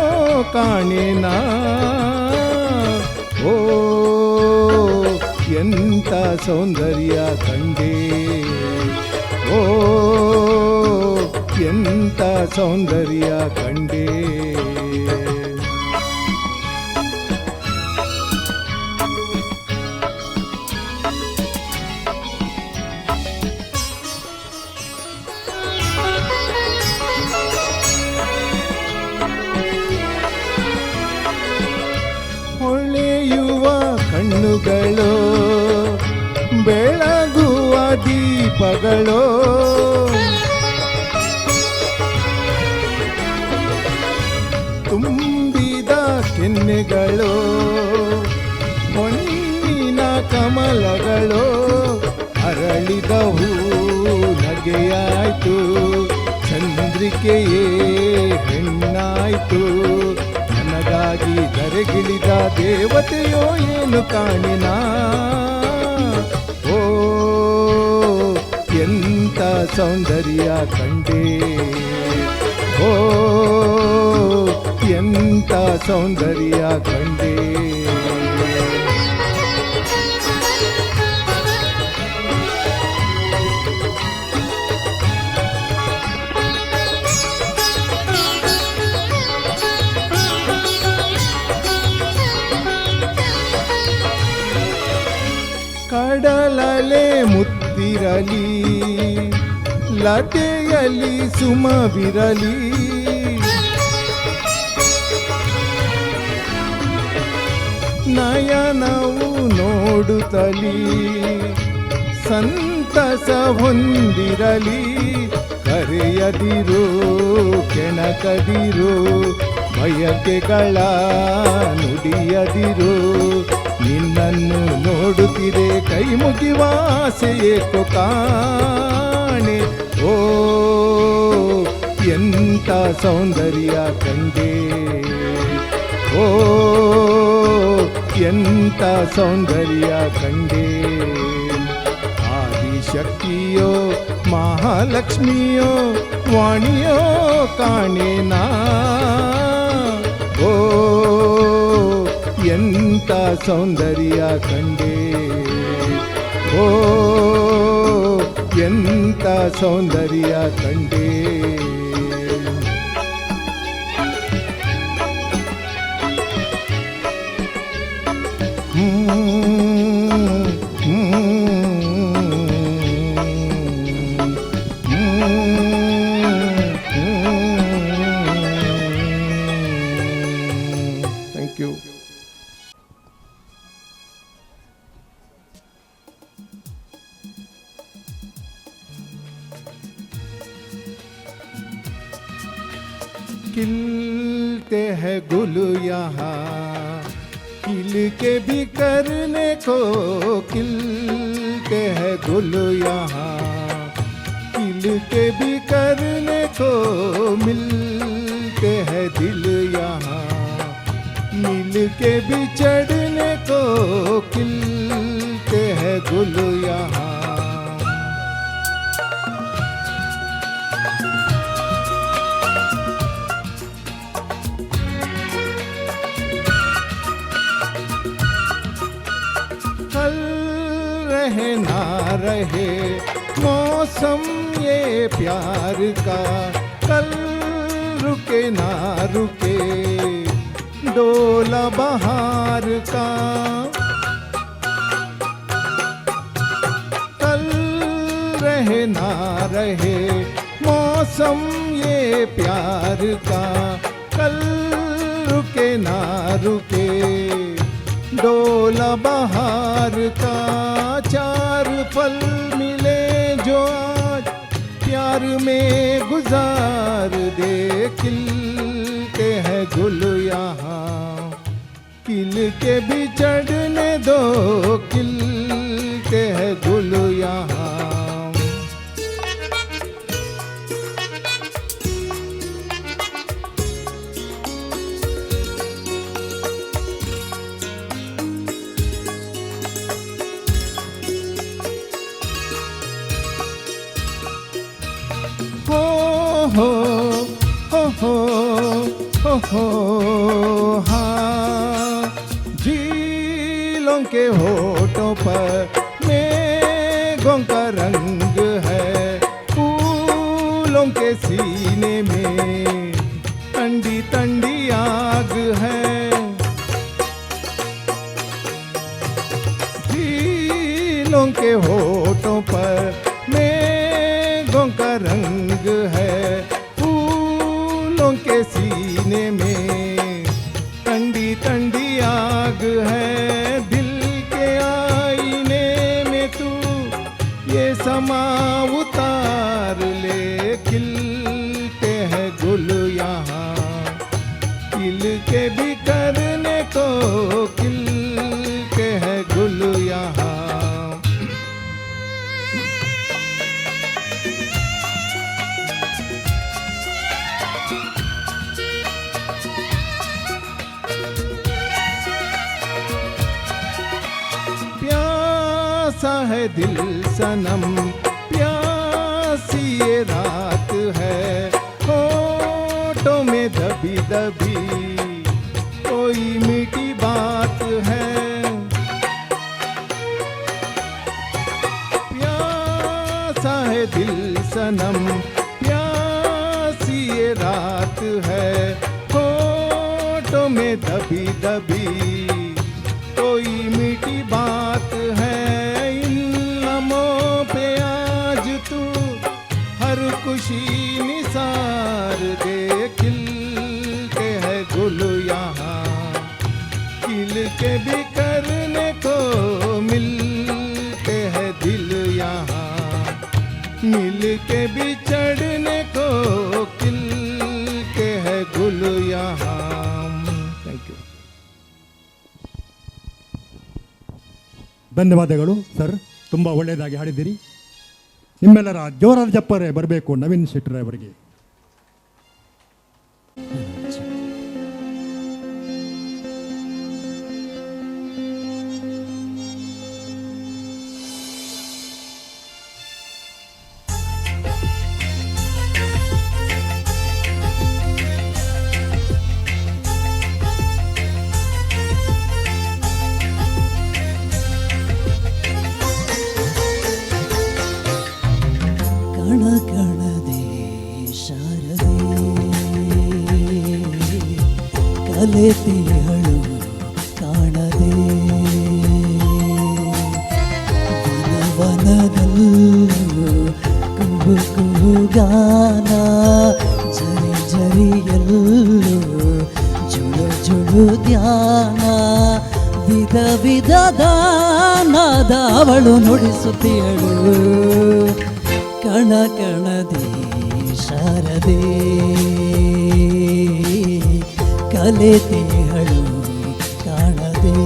ಕಾಣೆನಾ, ಓ ಎಂತ ಸೌಂದರ್ಯ ಕಂಡೆ, ಓ ಎಂತ ಸೌಂದರ್ಯ ಕಂಡೆ. ಕಣ್ಣುಗಳು ಬೆಳಗುವ ದೀಪಗಳು ತುಂಬಿದ ಕೆನ್ನೆಗಳು ಹೊನ್ನಿನ ಕಮಲಗಳು ಅರಳಿದ ಹೂ ನಗೆಯಾಯ್ತು ಚಂದ್ರಿಕೆಯೇ ಹೆಣ್ಣಾಯ್ತು ನನಗಾಗಿ ಧರೆಗಿಳಿದ ದೇವತೆಯೋ ಏನು ಕಾಣಿನ ಓ ಎಂತ ಸೌಂದರ್ಯ ಕಂಡೇ ಓ ಎಂತ ಸೌಂದರ್ಯ ಕಂಡೇ ಕಡಲಲೆ ಮುತ್ತಿರಲಿ ಲತೆಯಲಿ ಸುಮವಿರಲಿ ನಯನವು ನೋಡುತ್ತಲಿ ಸಂತಸ ಹೊಂದಿರಲಿ ಕರೆಯದಿರು ಕೆಣಕದಿರು ಬಯಕೆಗಳ ನುಡಿಯದಿರು ನಿನ್ನನ್ನು ನೋಡುತ್ತಿದೆ ಕೈ ಮುಗಿವ ಆಸೆ ಏಕೋ ಕಾಣೆ ಓ ಎಂತ ಸೌಂದರ್ಯ ಕಂಡೇ ಓ ಎಂತ ಸೌಂದರ್ಯ ಕಂಡೇ ಆದಿಶಕ್ತಿಯೋ ಮಹಾಲಕ್ಷ್ಮಿಯೋ ವಾಣಿಯೋ ಕಾಣೆನಾ ಓ ಎಂತ ಸೌಂದರ್ಯ ಕಂಡೇ ಓ ಎಂತ ಸೌಂದರ್ಯ ಕಂಡೇ ಥ್ಯಾಂಕ್ ಯು खिलते हैं गुल यहाँ खिल के भी करने को खिलते हैं गुल यहाँ खिल के भी करने को मिलते हैं दिल यहाँ मिल के भी चढ़ने को खिलते हैं गुल यहाँ कल रहे ना रहे मौसम ये प्यार का कल रुके ना रुके डोला बहार का कल रहे ना रहे मौसम ये प्यार का कल रुके ना रुके डोला बहार का चार पल मिले जो आज प्यार में गुजार दे खिलते हैं गुल यहाँ खिल के भी चढ़ने दो खिलते हैं गुल यहाँ हो हाँ झीलों के होठों पर मेघों का रंग है फूलों के सीने में ठंडी ठंडी आग है झीलों के होठों पर मेघों का रंग है फूलों के सीने में ठंडी ठंडी आग है दिल के खिल के भी करने को खिल के है गुल यहाँ। प्यासा है दिल सनम, प्यासी ये रात है, होठों में दबी दबी कोई मीठी बात है। प्यासा है दिल सनम, प्यासी ये रात है, होठों में दबी दबी कोई मीठी बात है। इन लम्हों पे आज तू हर खुशी निसार दे, खिलते है गुल यहाँ, खिल के भी करने को मिलते है दिल यहाँ, मिल के भी चढ़ने को खिलते है गुल यहाँ। Thank you. ಧನ್ಯವಾದಗಳು ಸರ್, ತುಂಬ ಒಳ್ಳೆಯದಾಗಿ ಹಾಡಿದ್ದೀರಿ. ನಿಮ್ಮೆಲ್ಲರ ಜೋರಾದ ಚಪ್ಪಾಳೆ ಬರಬೇಕು ನವೀನ್ ಶೆಟ್ಟರ್ ಅವರಿಗೆ. ಕಣ ಕಣದೆ ಶಾರದೆ ಕಲೆತಿಹಳು ಕಾಣದೆ, ವನವನದಲ್ಲೂ ಕುಹು ಕುಹುಗಾನ, ಜರಿ ಜರಿಯಲ್ಲೂ ಜುಳು ಜುಳು ಧ್ಯಾನ, ವಿಧ ವಿಧದ ನಾದ ಅವಳು ನುಡಿಸುತ್ತಿಯಳು. ಕಣ ಕಣದೆ ಶಾರದೆ ಕಲೆತಿಹಳು ಕಾಣದೆ.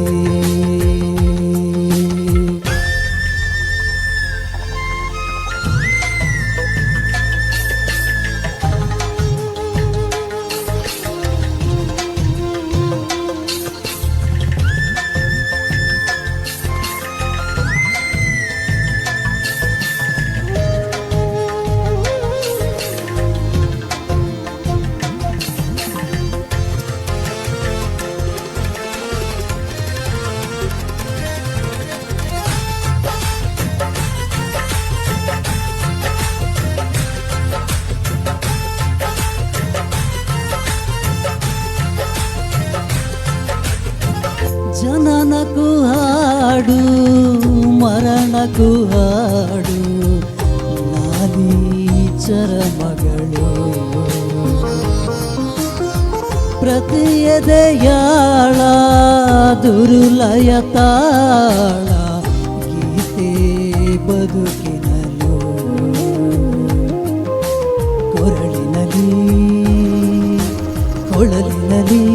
ಜನನಕ್ಕೂ ಹಾಡು ಮರಣಕ್ಕೂ ಹಾಡು, ಲಾಲಿ ಚರಮಗಳು ಪ್ರತಿ ಎದೆಯಾಳ ದುರುಲಯ ತಾಳ, ಗೀತೆ ಬದುಕಿನಲು ಕೊರಳಿನಲಿ ಕೊಳಲಿನಲಿ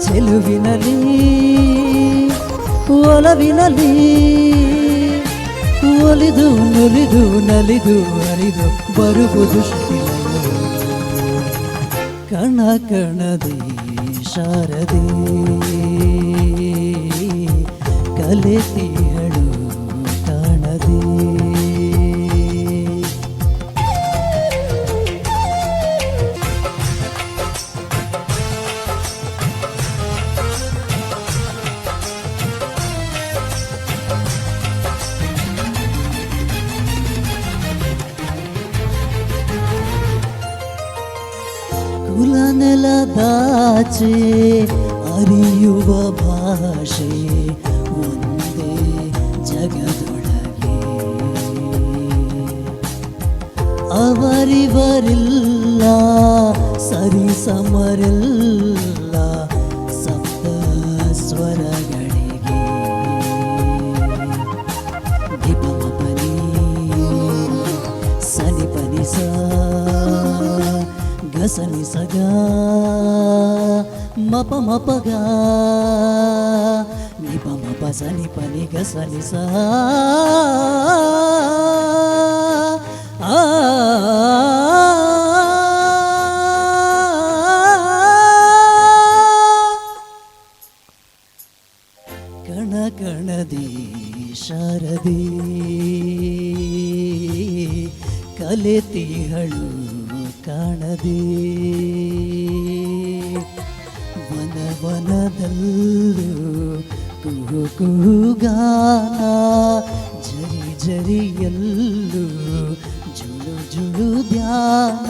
ಚೆಲುವಿನಲಿ ಒಲವಿನಲಿ ಒಲಿದು ನುಲಿದು ನಲಿದು ಹರಿದು ಬರುವುದು ಶ್ರುತಿಲಯ. ಕಣ ಕಣದೆ ಶಾರದೆ ಕಲೆತಿಹಳು ಕಾಣದೆ. ಕುಲನೆಲದಾಚೆ ಅರಿಯುವ ಭಾಷೆ ಒಂದೇ ಜಗದೊಳಗೆ, ಅವರಿವರಿಲ್ಲ ಸರಿ ಸಮರಿಲ್ಲ ಸಪ್ತ ಸ್ವರಗಳಿಗೆ. ಗಿಪಮ ಪನಿ ಸನಿ ಪನಿ ಸ ಸನಿ ಸಗ ಮಪ ಮಪಗ ನಿಪ ಮಪ ಸನಿ ಪನಿ ಗ ಸನಿ ಸ ಕಣ ಕಣದಿ ಶಾರದೆ ಕಲೆತಿಹಳು ಕಾಣದೆ ವನ ವನದಲ್ಲೂ ಕುಹು ಕುಹುಗಾನ ಜರಿ ಜರಿಯಲ್ಲೂ ಜುಳು ಜುಳು ಧ್ಯಾನ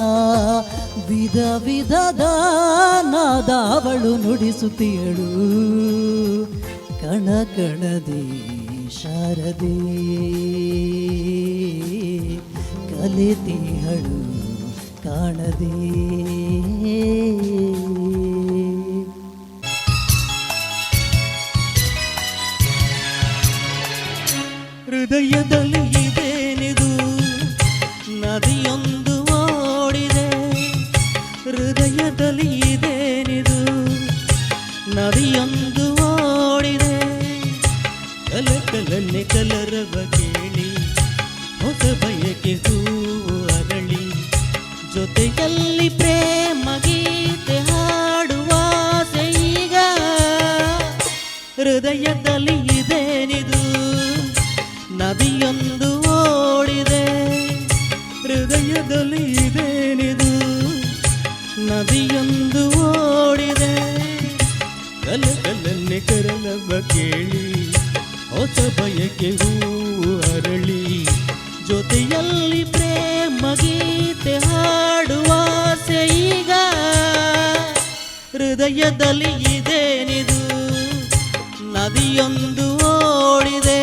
ವಿಧ ವಿಧದ ನಾದವಳು ನುಡಿಸುತ್ತಿಯಳು ಕಣ ಕಣದಿ ಶಾರದೆ ಕಲಿತಿಹಳು ಕಾಣದೆ ಹೃದಯದಲ್ಲಿ ಇದೇನಿದು ನದಿಯೊಂದು ಓಡಿದೆ ಹೃದಯದಲ್ಲಿ ಇದೇನಿದು ನದಿಯೊಂದು ಓಡಿದೆ ಕಲ ಕಲನ್ನೆ ಕಲರವ ಕೇಳಿ ಹೊಸ ಬಯಕೆ ಹೂವು ಅರಳಿ ಜೊತೆಯಲ್ಲಿ ಪ್ರೇಮ ಗೀತೆ ಹಾಡುವ ಈಗ ಹೃದಯದಲ್ಲಿ ಇದೇನಿದು ನದಿಯೊಂದು ಓಡಿದೆ ಹೃದಯದಲ್ಲಿ ಇದೇನಿದು ನದಿಯೊಂದು ಓಡಿದೆ ಕಲ ಕಲನ್ನೆ ಕರಲವ ಕೇಳಿ ಹೊಸ ಬಯಕೆ ಹೂವು ಅರಳಿ ಜೊತೆಯಲ್ಲಿ ಪ್ರೇಮ ಗೀತೆ ಹಾಡುವ ಈಗ ಹೃದಯದಲ್ಲಿ ಇದೇನಿದು ನದಿಯೊಂದು ಓಡಿದೆ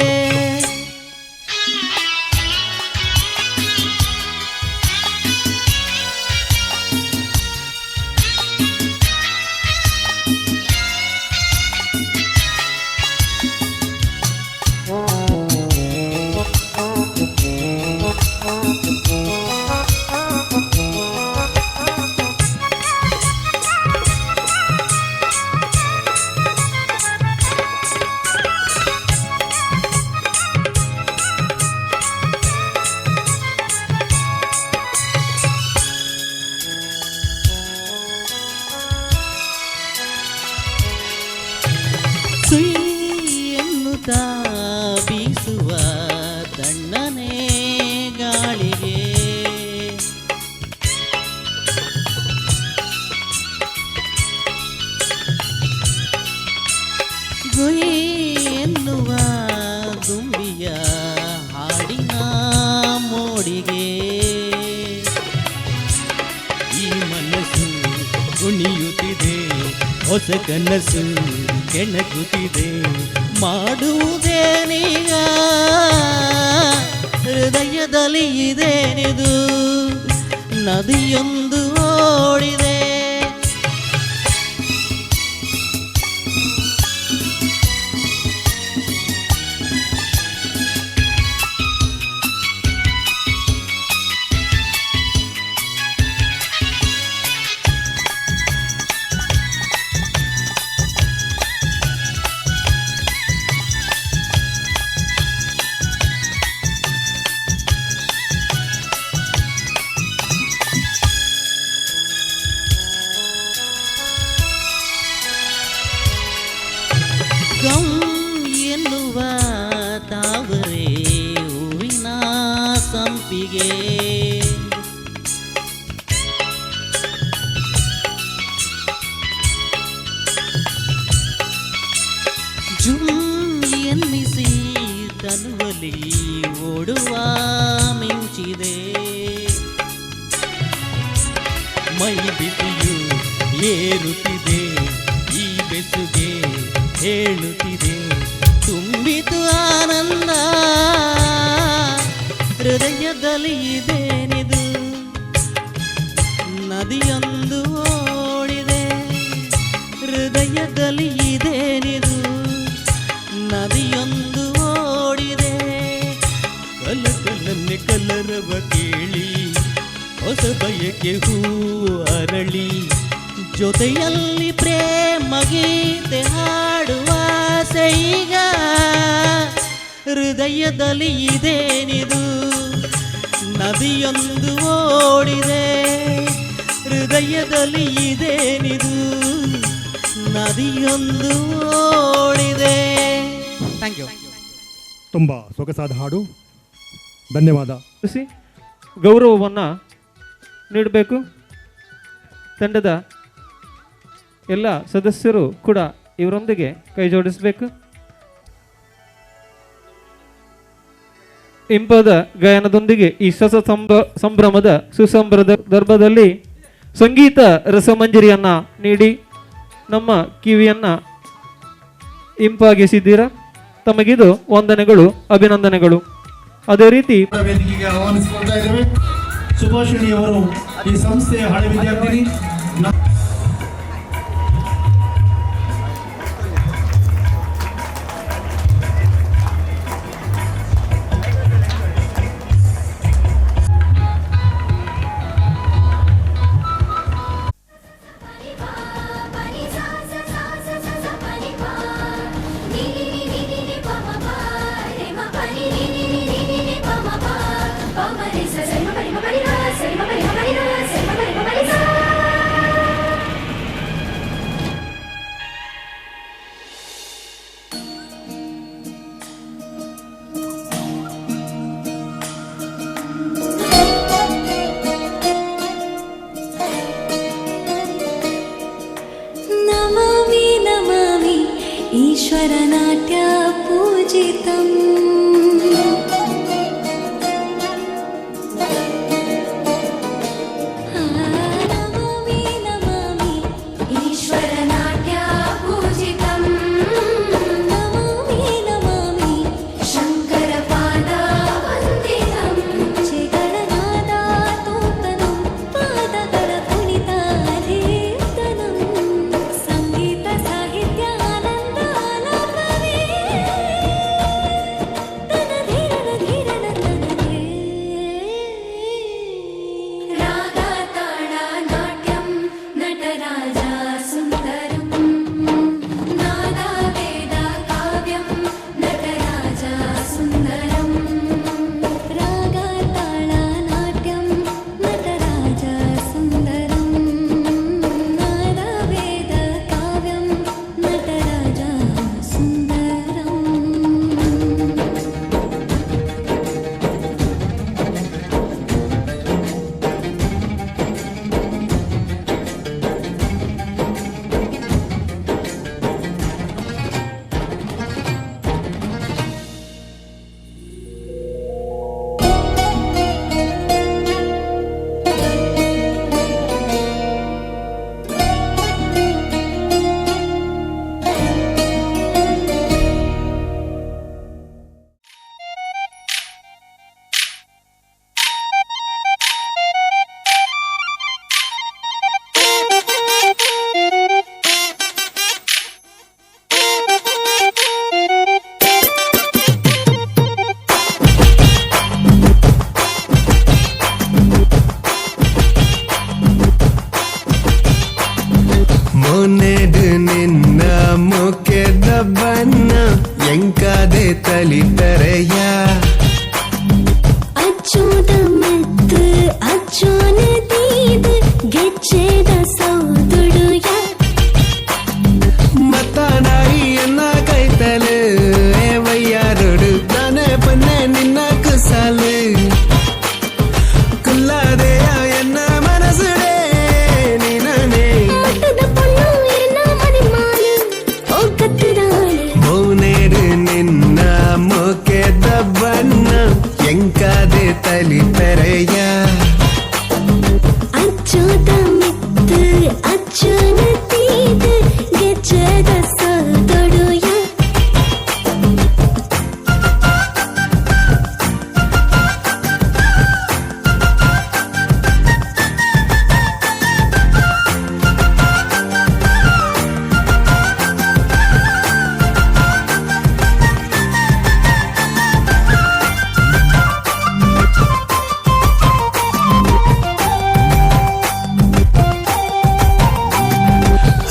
ಎನ್ನುತ್ತಾ ಬೀಸುವ ತಣ್ಣನೆ ಗಾಳಿಗೆ ಗುಯಿ ಎನ್ನುವ ದುಂಬಿಯ ಹಾಡಿನ ಮೋಡಿಗೆ ಈ ಮನಸ್ಸು ಕುಣಿಯುತ್ತಿದೆ ಹೊಸ ಕನಸು ಕೆಣಕುತ್ತಿದೆ ಮಾಡುವುದೇನೀಗ ಹೃದಯದಲ್ಲಿ ಇದೇನಿದು ನದಿಯೊಂದು ಓಡಿದೆ ಗಂ ಎನ್ನುವ ತಾವರೆ ಹೂವಿನ ಸಂಪಿಗೆ ಜುಮ್ ಎನ್ನಿಸಿ ತನುವಲಿ ಓಡುವ ಮಿಂಚಿದೆ ಮೈ ಬಿಸಿಯು ಏರುತ್ತಿದೆ ಈ ಬೆಸುಗೆ ಹೇಳುತ್ತಿದೆ ತುಂಬಿತು ಆನಂದ ಹೃದಯದಲ್ಲಿ ಇದೇನಿದು ನದಿಯೊಂದು ಓಡಿದೆ ಹೃದಯದಲ್ಲಿ ಇದೇನಿದು ನದಿಯೊಂದು ಓಡಿದೆ ಕಲ ಕಲನ್ನೆ ಕಲರವ ಕೇಳಿ ಹೊಸ ಬಯ ಹೃದಯಕ್ಕೆ ಹೂ ಅರಳಿ ಜೊತೆಯಲ್ಲಿ ಪ್ರೇಮ ಗೀತೆ ಹಾಡುವ ಈಗ ಹೃದಯದಲ್ಲಿ ಇದೇನಿದು ನದಿಯೊಂದು ಓಡಿದೆ ಹೃದಯದಲ್ಲಿ ಇದೇನಿದು ನದಿಯೊಂದು ಓಡಿದೆ. Thank you. ತುಂಬ ಸೊಗಸಾದ ಹಾಡು, ಧನ್ಯವಾದ. ಗೌರವವನ್ನು ನೀಡಬೇಕು. ತಂಡದ ಎಲ್ಲ ಸದಸ್ಯರು ಕೂಡ ಇವರೊಂದಿಗೆ ಕೈ ಜೋಡಿಸಬೇಕು. ಇಂಪಾದ ಗಾಯನದೊಂದಿಗೆ ಈ ಸಂಭ್ರಮದ ಸುಸಂಭ್ರದ ದರ್ಭದಲ್ಲಿ ಸಂಗೀತ ರಸಮಂಜರಿಯನ್ನು ನೀಡಿ ನಮ್ಮ ಕಿವಿಯನ್ನು ಇಂಪಾಗಿಸಿದ್ದೀರಾ. ತಮಗಿದು ವಂದನೆಗಳು, ಅಭಿನಂದನೆಗಳು. ಅದೇ ರೀತಿ ವೇದಿಕೆಗೆ ಆಹ್ವಾನಿಸಿಕೊಳ್ತಾ ಇದ್ದೇವೆ. ಸುಭಾಷಿಣಿ ಅವರು ಈ ಸಂಸ್ಥೆಯ ಹಳೆ ವಿದ್ಯಾರ್ಥಿನಿ. ईश्वरनाट्य पूजितम् नमामि नमामि ईश्वरनाट्य पूजितम् नमामि नमामि शङ्करपादवन्दितम् चिगणनादातोतनं पादकरपुनिताधीर्तनं संगीत साहित्य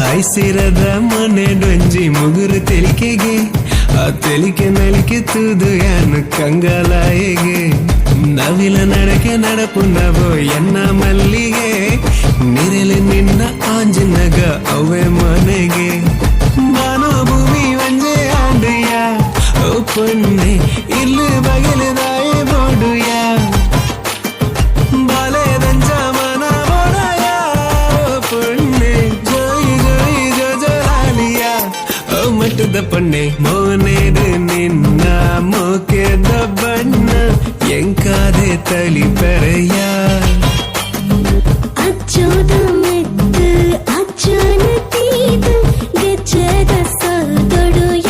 ಐಸಿರದ ಮನೆ ಡೊಂಜಿ ಮುಗುರು ತೆಲಿಕೆಗೆ ಆ ತೆಲಿಕೆ ನಲಿಕೆ ತೂದು ಯಾನು ಕಂಗಾಲಾಯಿಗೆ ನವಿಲ ನಡಕೆ ನಡಪು ನವೋ ಎನ್ನ ಮಲ್ಲಿಗೆ ನಿರಲಿ ನಿನ್ನ ಆಂಜಿನಗ ಅವೇ ಮನೆಗೆ ಬಾನೋ ಭೂಮಿ ಒಂಜೆ ಆಂಡುಯ ಓ ಪೊನ್ನೆ ಇಲ್ಲಿ ಬಗೆಲಿದಾಯ ಬೋಡುಯ ಬಾಲೆ ದಂಜ ಮನ ಬೋಡಯ ಓ ಪೊನ್ನೆ ಜೋಯಿ ಜೋಯಿ ಜೋಜೋಲಾಲಿಯ ಓ ಮಟ್ಟದ ಪೊನ್ನೆ ಮೋನೇಡು ನಿನ್ನ ಮೋಕೆದ ಬಣ್ಣ ಎಂಕಾದೆ ತಲಿ ಪೆರೆಯ ಅಚ್ಚೋದ ಮೆತ್ತು ಅಚ್ಚನ ತೀದು ಗೆಜ್ಜೆದ ಸದೊಡುಯ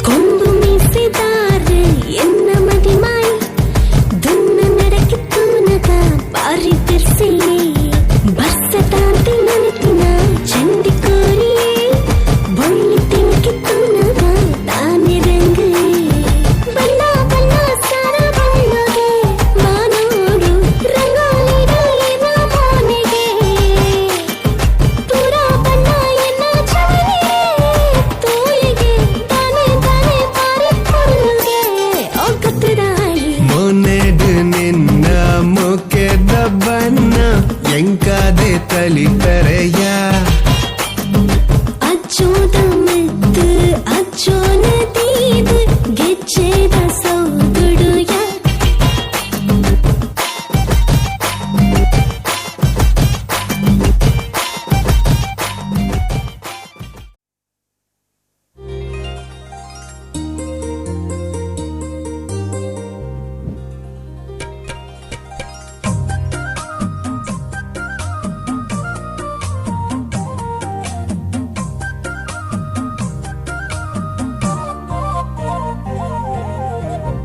ಕೊಂದು ಮೀಸಿದಾರೆ ಎನ್ನ ಮದಿಮಾಯಿ ದುನ್ನ ನಡಕ್ಕೆ ತೂನಗ ಬಾರಿ ತಿರ್ಸಿಲೆ ಬರ್ಸತಾಂತಿ ನನತಿನ ಚಂಡಿ ಕೋರಿಯೇ ಬೊಳ್ಳಿ ತಿಂಕಿ ತೂನಗ ತಾನೆ ರಂಗೇ ಬಣ್ಣ ಬಣ್ಣ ಸಾರ ಬಣ್ಣಗೆ ಮಾನೋಡು ರಂಗೋಲಿಡು ಎನ್ನ ಮೋನೆಗೆ ಪೂರ ಬಣ್ಣ ಎನ್ನ ಚವನಿಗೆ ತೋಯಿಗೆ ತಾನೆ ತಾನೆ ಪಾರಿ ಕೊಡುಗೆ ಒಗ್ಗತ್ತದಾಯಿ ಮೊನೆಡು ನಿನ್ನ ಮೊಕೆದ ಬಣ್ಣ ಎಂಕಾದೆ ತಲಿ ಪೆರೆಯ ಅಚ್ಚೋದ ಮೆತ್ತು ಅಚ್ಚೋನ ತೀದು ಗೆಜ್ಜೆದ ಸೌದುಡುಯ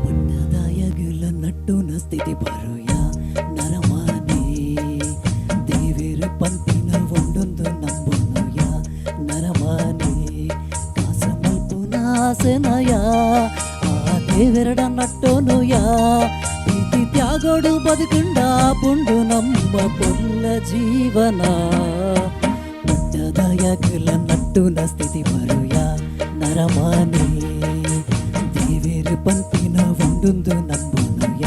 ಪಟ್ಟದಾಯಗುಲ ನಟ್ಟುನ ಸ್ಥಿತಿ ಬರುಯ ನರಮಾನೆ ದೇವೇರ ಪಂಪಿನ ಒಂದೊಂದು ನಂಬುನುಯ ನರಮಾನೆ ಕಾಸ ಮಲ್ಪುನಾಸನಯ ಆ ದೇವೆರಡ ನಟ್ಟೋನುಯ ಪ್ರೀತಿ ತ್ಯಾಗೋಡು ಬದುಕುಂಡ ಪುಂಡು ನಮ್ಮ ಪೊಲ್ಲ ಜೀವನ ಪಟ್ಟದಾಯಗುಲ ನಟ್ಟುನ ಸ್ಥಿತಿ ಬರುಯ ನರಮಾನೆ ದೇವೇರು ಪಂಪಿನ ಒಂದೊಂದು ನಂಬುನುಯ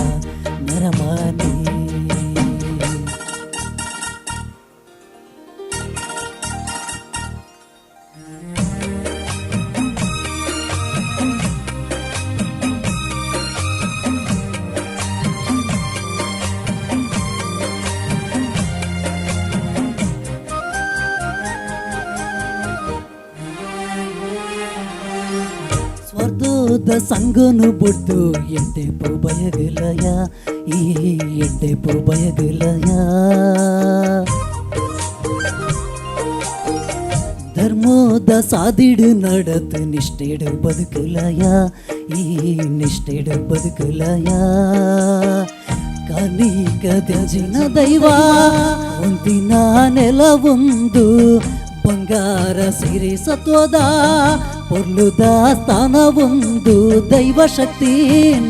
ನರಮಾನೆ ಸ್ವರ್ಗದ ಸಂಗನು ಬಿಟ್ಟು ಎಂಟೆಪು ಬಯಗಲಯ ಈ ಎಂಟೆಪು ಬಯಗಲಯ ಧರ್ಮದ ಸಾದಿಡು ನಡತು ನಿಷ್ಠೆಡು ಬದುಕಲಯ ಈ ನಿಷ್ಠೆಡು ಬದುಕಲಯ ಕಲಿಕ ದ್ಯಜಿನ ದೈವ ಒಂದಿನ ನೆಲವೊಂದು ಬಂಗಾರ ಸಿರಿ ಸತ್ವದ ಪೊರ್ಲುದ ಸ್ಥಾನವೊಂದು ದೈವ ಶಕ್ತಿ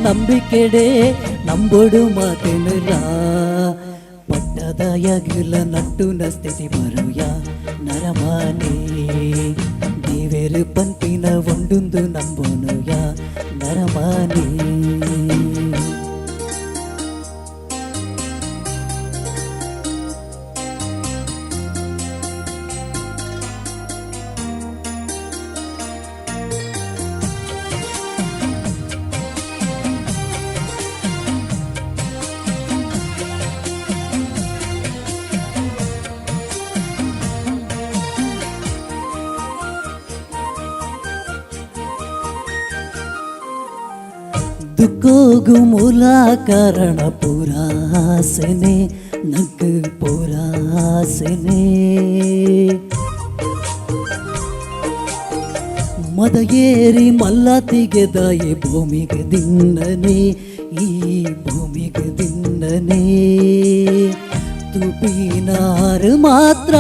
ನಂಬಿಕೆಡೆ ನಂಬೊಡು ಮಾತೆನಲ ಪಟ್ಟದಾಯಗುಲ ನಟ್ಟುನ ಸ್ಥಿತಿ ಬರುಯ ನರಮಾನೆ ದೇವೇರು ಪಂಪಿನ ಒಂದೊಂದು ನಂಬುನುಯ ನರಮಾನೆ ಬದುಕೋಗು ಮೂಲ ಕಾರಣ ಪುರಾಸನೆ ನಗ್ ಪುರಾಸನೆ ಮದ ಏರಿ ಮಲ್ಲ ತೆಗೆದ ಈ ಭೂಮಿಗೆ ದಿನ್ನನೆ ಈ ಭೂಮಿಗೆ ದಿನ್ನನೆ ತುಪಿನಾರು ಮಾತ್ರ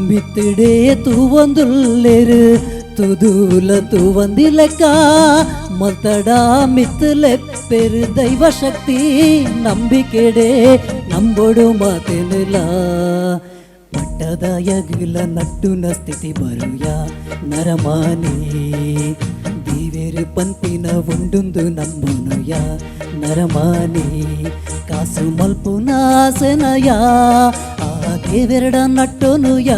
ಬಿತ್ತಿಡೆ ತುವಂದುಲ್ಲೆರು ತುದೂಲ ತುವಂದಿಲೆಕ್ಕ ಮತಡ ಮಿತ್ತಲೆಪ್ಪೆರು ದೈವ ಶಕ್ತಿ ನಂಬಿಕೆಡೆ ನಂಬೊಡು ಮಾತೆನಿಲ್ಲ ಪಟ್ಟದ ಯಗಿಲ ನಟ್ಟುನ ಸ್ಥಿತಿ ಬರುಯ ನರಮಾನಿ ದೇವೇರು ಪಂಪಿನ ಉಂಡುಂದು ನಂಬುನುಯ ನರಮಾನಿ ಕಾಸು ಮಲ್ಪುನಾಸನಯ ಆ ದೇವೆರಡ ನಟ್ಟೋನುಯ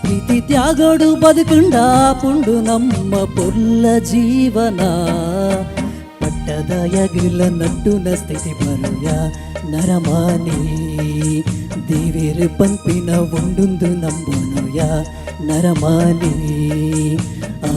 ಪ್ರೀತಿ ತ್ಯಾಗೋಡು ಬದುಕುಂಡ ಪುಂಡು ನಮ್ಮ ಪೊಲ್ಲ ಜೀವನ ಪಟ್ಟದ ಯಗಿಲ ನಟ್ಟುನ ಸ್ಥಿತಿ ಬರುಯ ನರಮಾನಿ ದೇವೇರು ಪಂಪಿನ ಉಂಡುಂದು ನಂಬುನುಯ ನರಮಾನಿ ಆ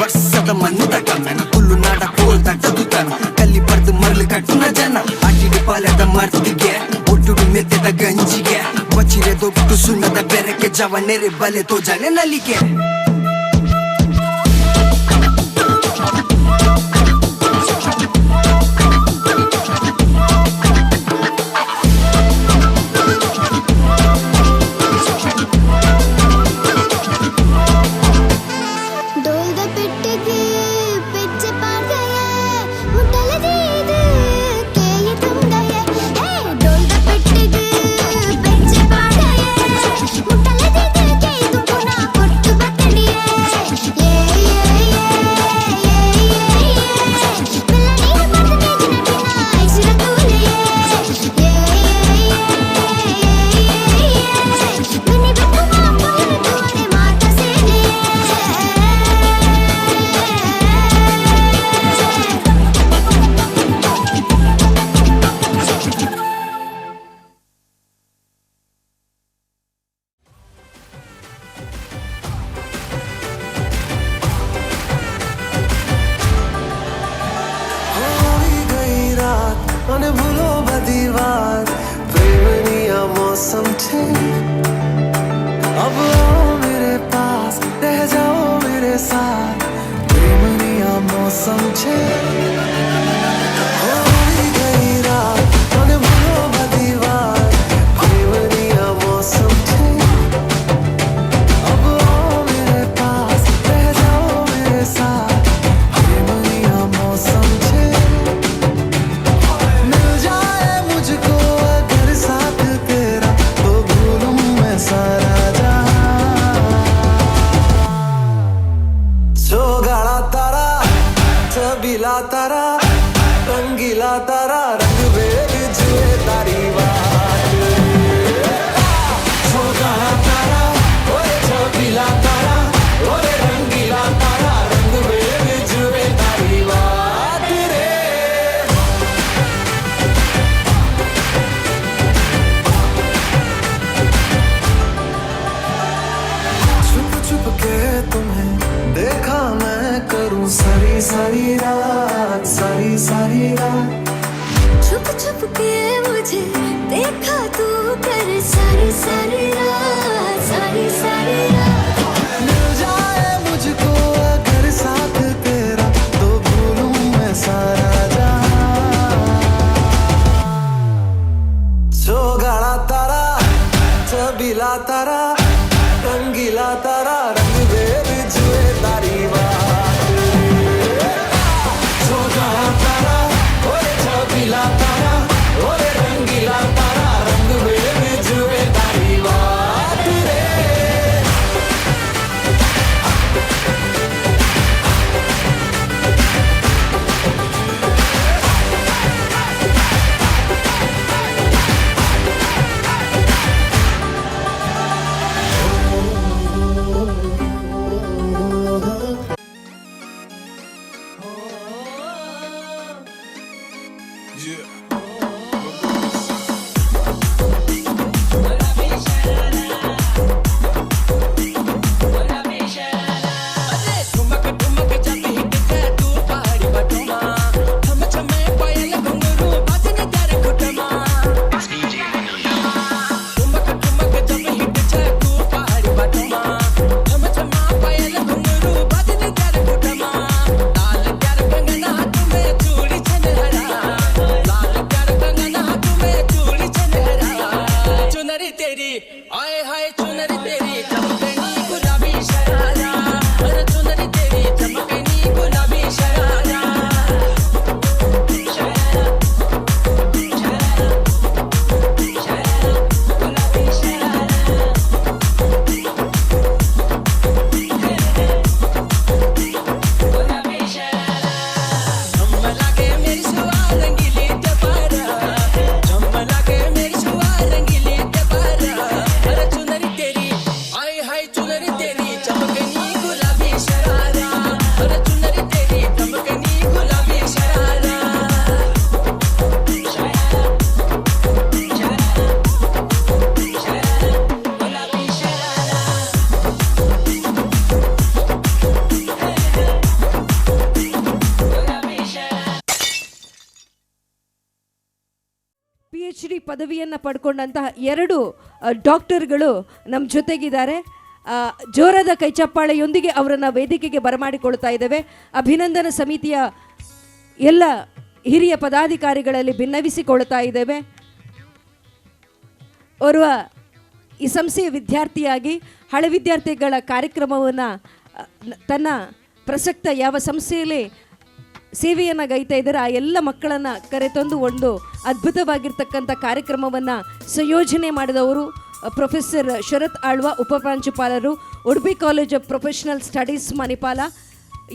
ವರ್ಷದ ಮಣ್ಣದ ಕಮ್ಮನ ಹುಲ್ಲು ನಾಡ ಕೋಲ್ ತಟ್ಟದುತನ ಕಲ್ಲಿ ಪಡೆದು ಮರಳು ಕಟ್ಟುನ ಜನ ಅಟ್ಟಿಡು ಪಾಲದ ಮರ್ತಿಗೆ ಒಟ್ಟುಡು ಮೆತ್ತದ ಗಂಜಿಗೆ ಬಚ್ಚಿರೆ ದೊಡ್ಡು ಸುಣ್ಣದ ಬೆರಕೆ ಜವನೆರೆ ಬಲೆ ತೋಜನೆ ನಲಿಗೆ रंगीला तारा रंग दे बिजुए तारी बात PhD ಪದವಿಯನ್ನು ಪಡ್ಕೊಂಡಂತಹ 2 ಡಾಕ್ಟರ್ಗಳು ನಮ್ಮ ಜೊತೆಗಿದ್ದಾರೆ. ಜೋರಾದ ಕೈಚಪ್ಪಾಳೆಯೊಂದಿಗೆ ಅವರನ್ನು ವೇದಿಕೆಗೆ ಬರಮಾಡಿಕೊಳ್ತಾ ಇದ್ದೇವೆ. ಅಭಿನಂದನಾ ಸಮಿತಿಯ ಎಲ್ಲ ಹಿರಿಯ ಪದಾಧಿಕಾರಿಗಳಲ್ಲಿ ಭಿನ್ನವಿಸಿಕೊಳ್ತಾ ಇದ್ದೇವೆ. ಓರ್ವ ಈ ಸಂಸ್ಥೆಯ ವಿದ್ಯಾರ್ಥಿಯಾಗಿ ಹಳೆ ವಿದ್ಯಾರ್ಥಿಗಳ ಕಾರ್ಯಕ್ರಮವನ್ನು ತನ್ನ ಪ್ರಸಕ್ತ ಯಾವ ಸಂಸ್ಥೆಯಲ್ಲಿ ಸೇವೆಯನ್ನು ಗೈತಾ ಇದ್ದಾರೆ ಆ ಎಲ್ಲ ಮಕ್ಕಳನ್ನು ಕರೆತಂದು ಒಂದು ಅದ್ಭುತವಾಗಿರ್ತಕ್ಕಂಥ ಕಾರ್ಯಕ್ರಮವನ್ನು ಸಂಯೋಜನೆ ಮಾಡಿದವರು ಪ್ರೊಫೆಸರ್ ಶರತ್ ಆಳ್ವ, ಉಪಪ್ರಾಂಶುಪಾಲರು, Udupi college of professional studies Manipal.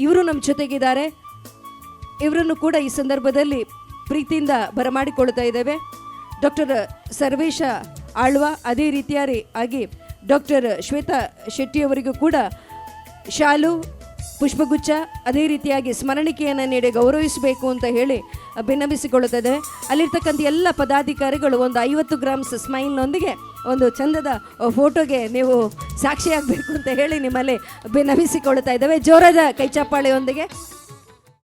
ಇವರು ನಮ್ಮ ಜೊತೆಗಿದ್ದಾರೆ. ಇವರನ್ನು ಕೂಡ ಈ ಸಂದರ್ಭದಲ್ಲಿ ಪ್ರೀತಿಯಿಂದ ಬರಮಾಡಿಕೊಳ್ತಾ ಇದ್ದೇವೆ. ಡಾಕ್ಟರ್ ಸರ್ವೇಶ ಆಳ್ವ, ಅದೇ ರೀತಿಯಾಗಿ ಡಾಕ್ಟರ್ ಶ್ವೇತಾ ಶೆಟ್ಟಿಯವರಿಗೂ ಕೂಡ ಶಾಲು, ಪುಷ್ಪಗುಚ್ಛ, ಅದೇ ರೀತಿಯಾಗಿ ಸ್ಮರಣಿಕೆಯನ್ನು ನೀಡಿ ಗೌರವಿಸಬೇಕು ಅಂತ ಹೇಳಿ ಭಿನ್ನವಿಸಿಕೊಳ್ಳುತ್ತದೆ. ಅಲ್ಲಿರ್ತಕ್ಕಂಥ ಎಲ್ಲ ಪದಾಧಿಕಾರಿಗಳು ಒಂದು 50 ಗ್ರಾಮ್ಸ್ ಸ್ಮೈಲ್ನೊಂದಿಗೆ ಒಂದು ಚಂದದ ಫೋಟೋಗೆ ನೀವು ಸಾಕ್ಷಿಯಾಗಬೇಕು ಅಂತ ಹೇಳಿ ನಿಮ್ಮಲ್ಲಿ ಭಿನ್ನವಿಸಿಕೊಳ್ಳುತ್ತಾ ಇದ್ದೇವೆ. ಜೋರಾದ ಕೈಚಪ್ಪಾಳೆಯೊಂದಿಗೆ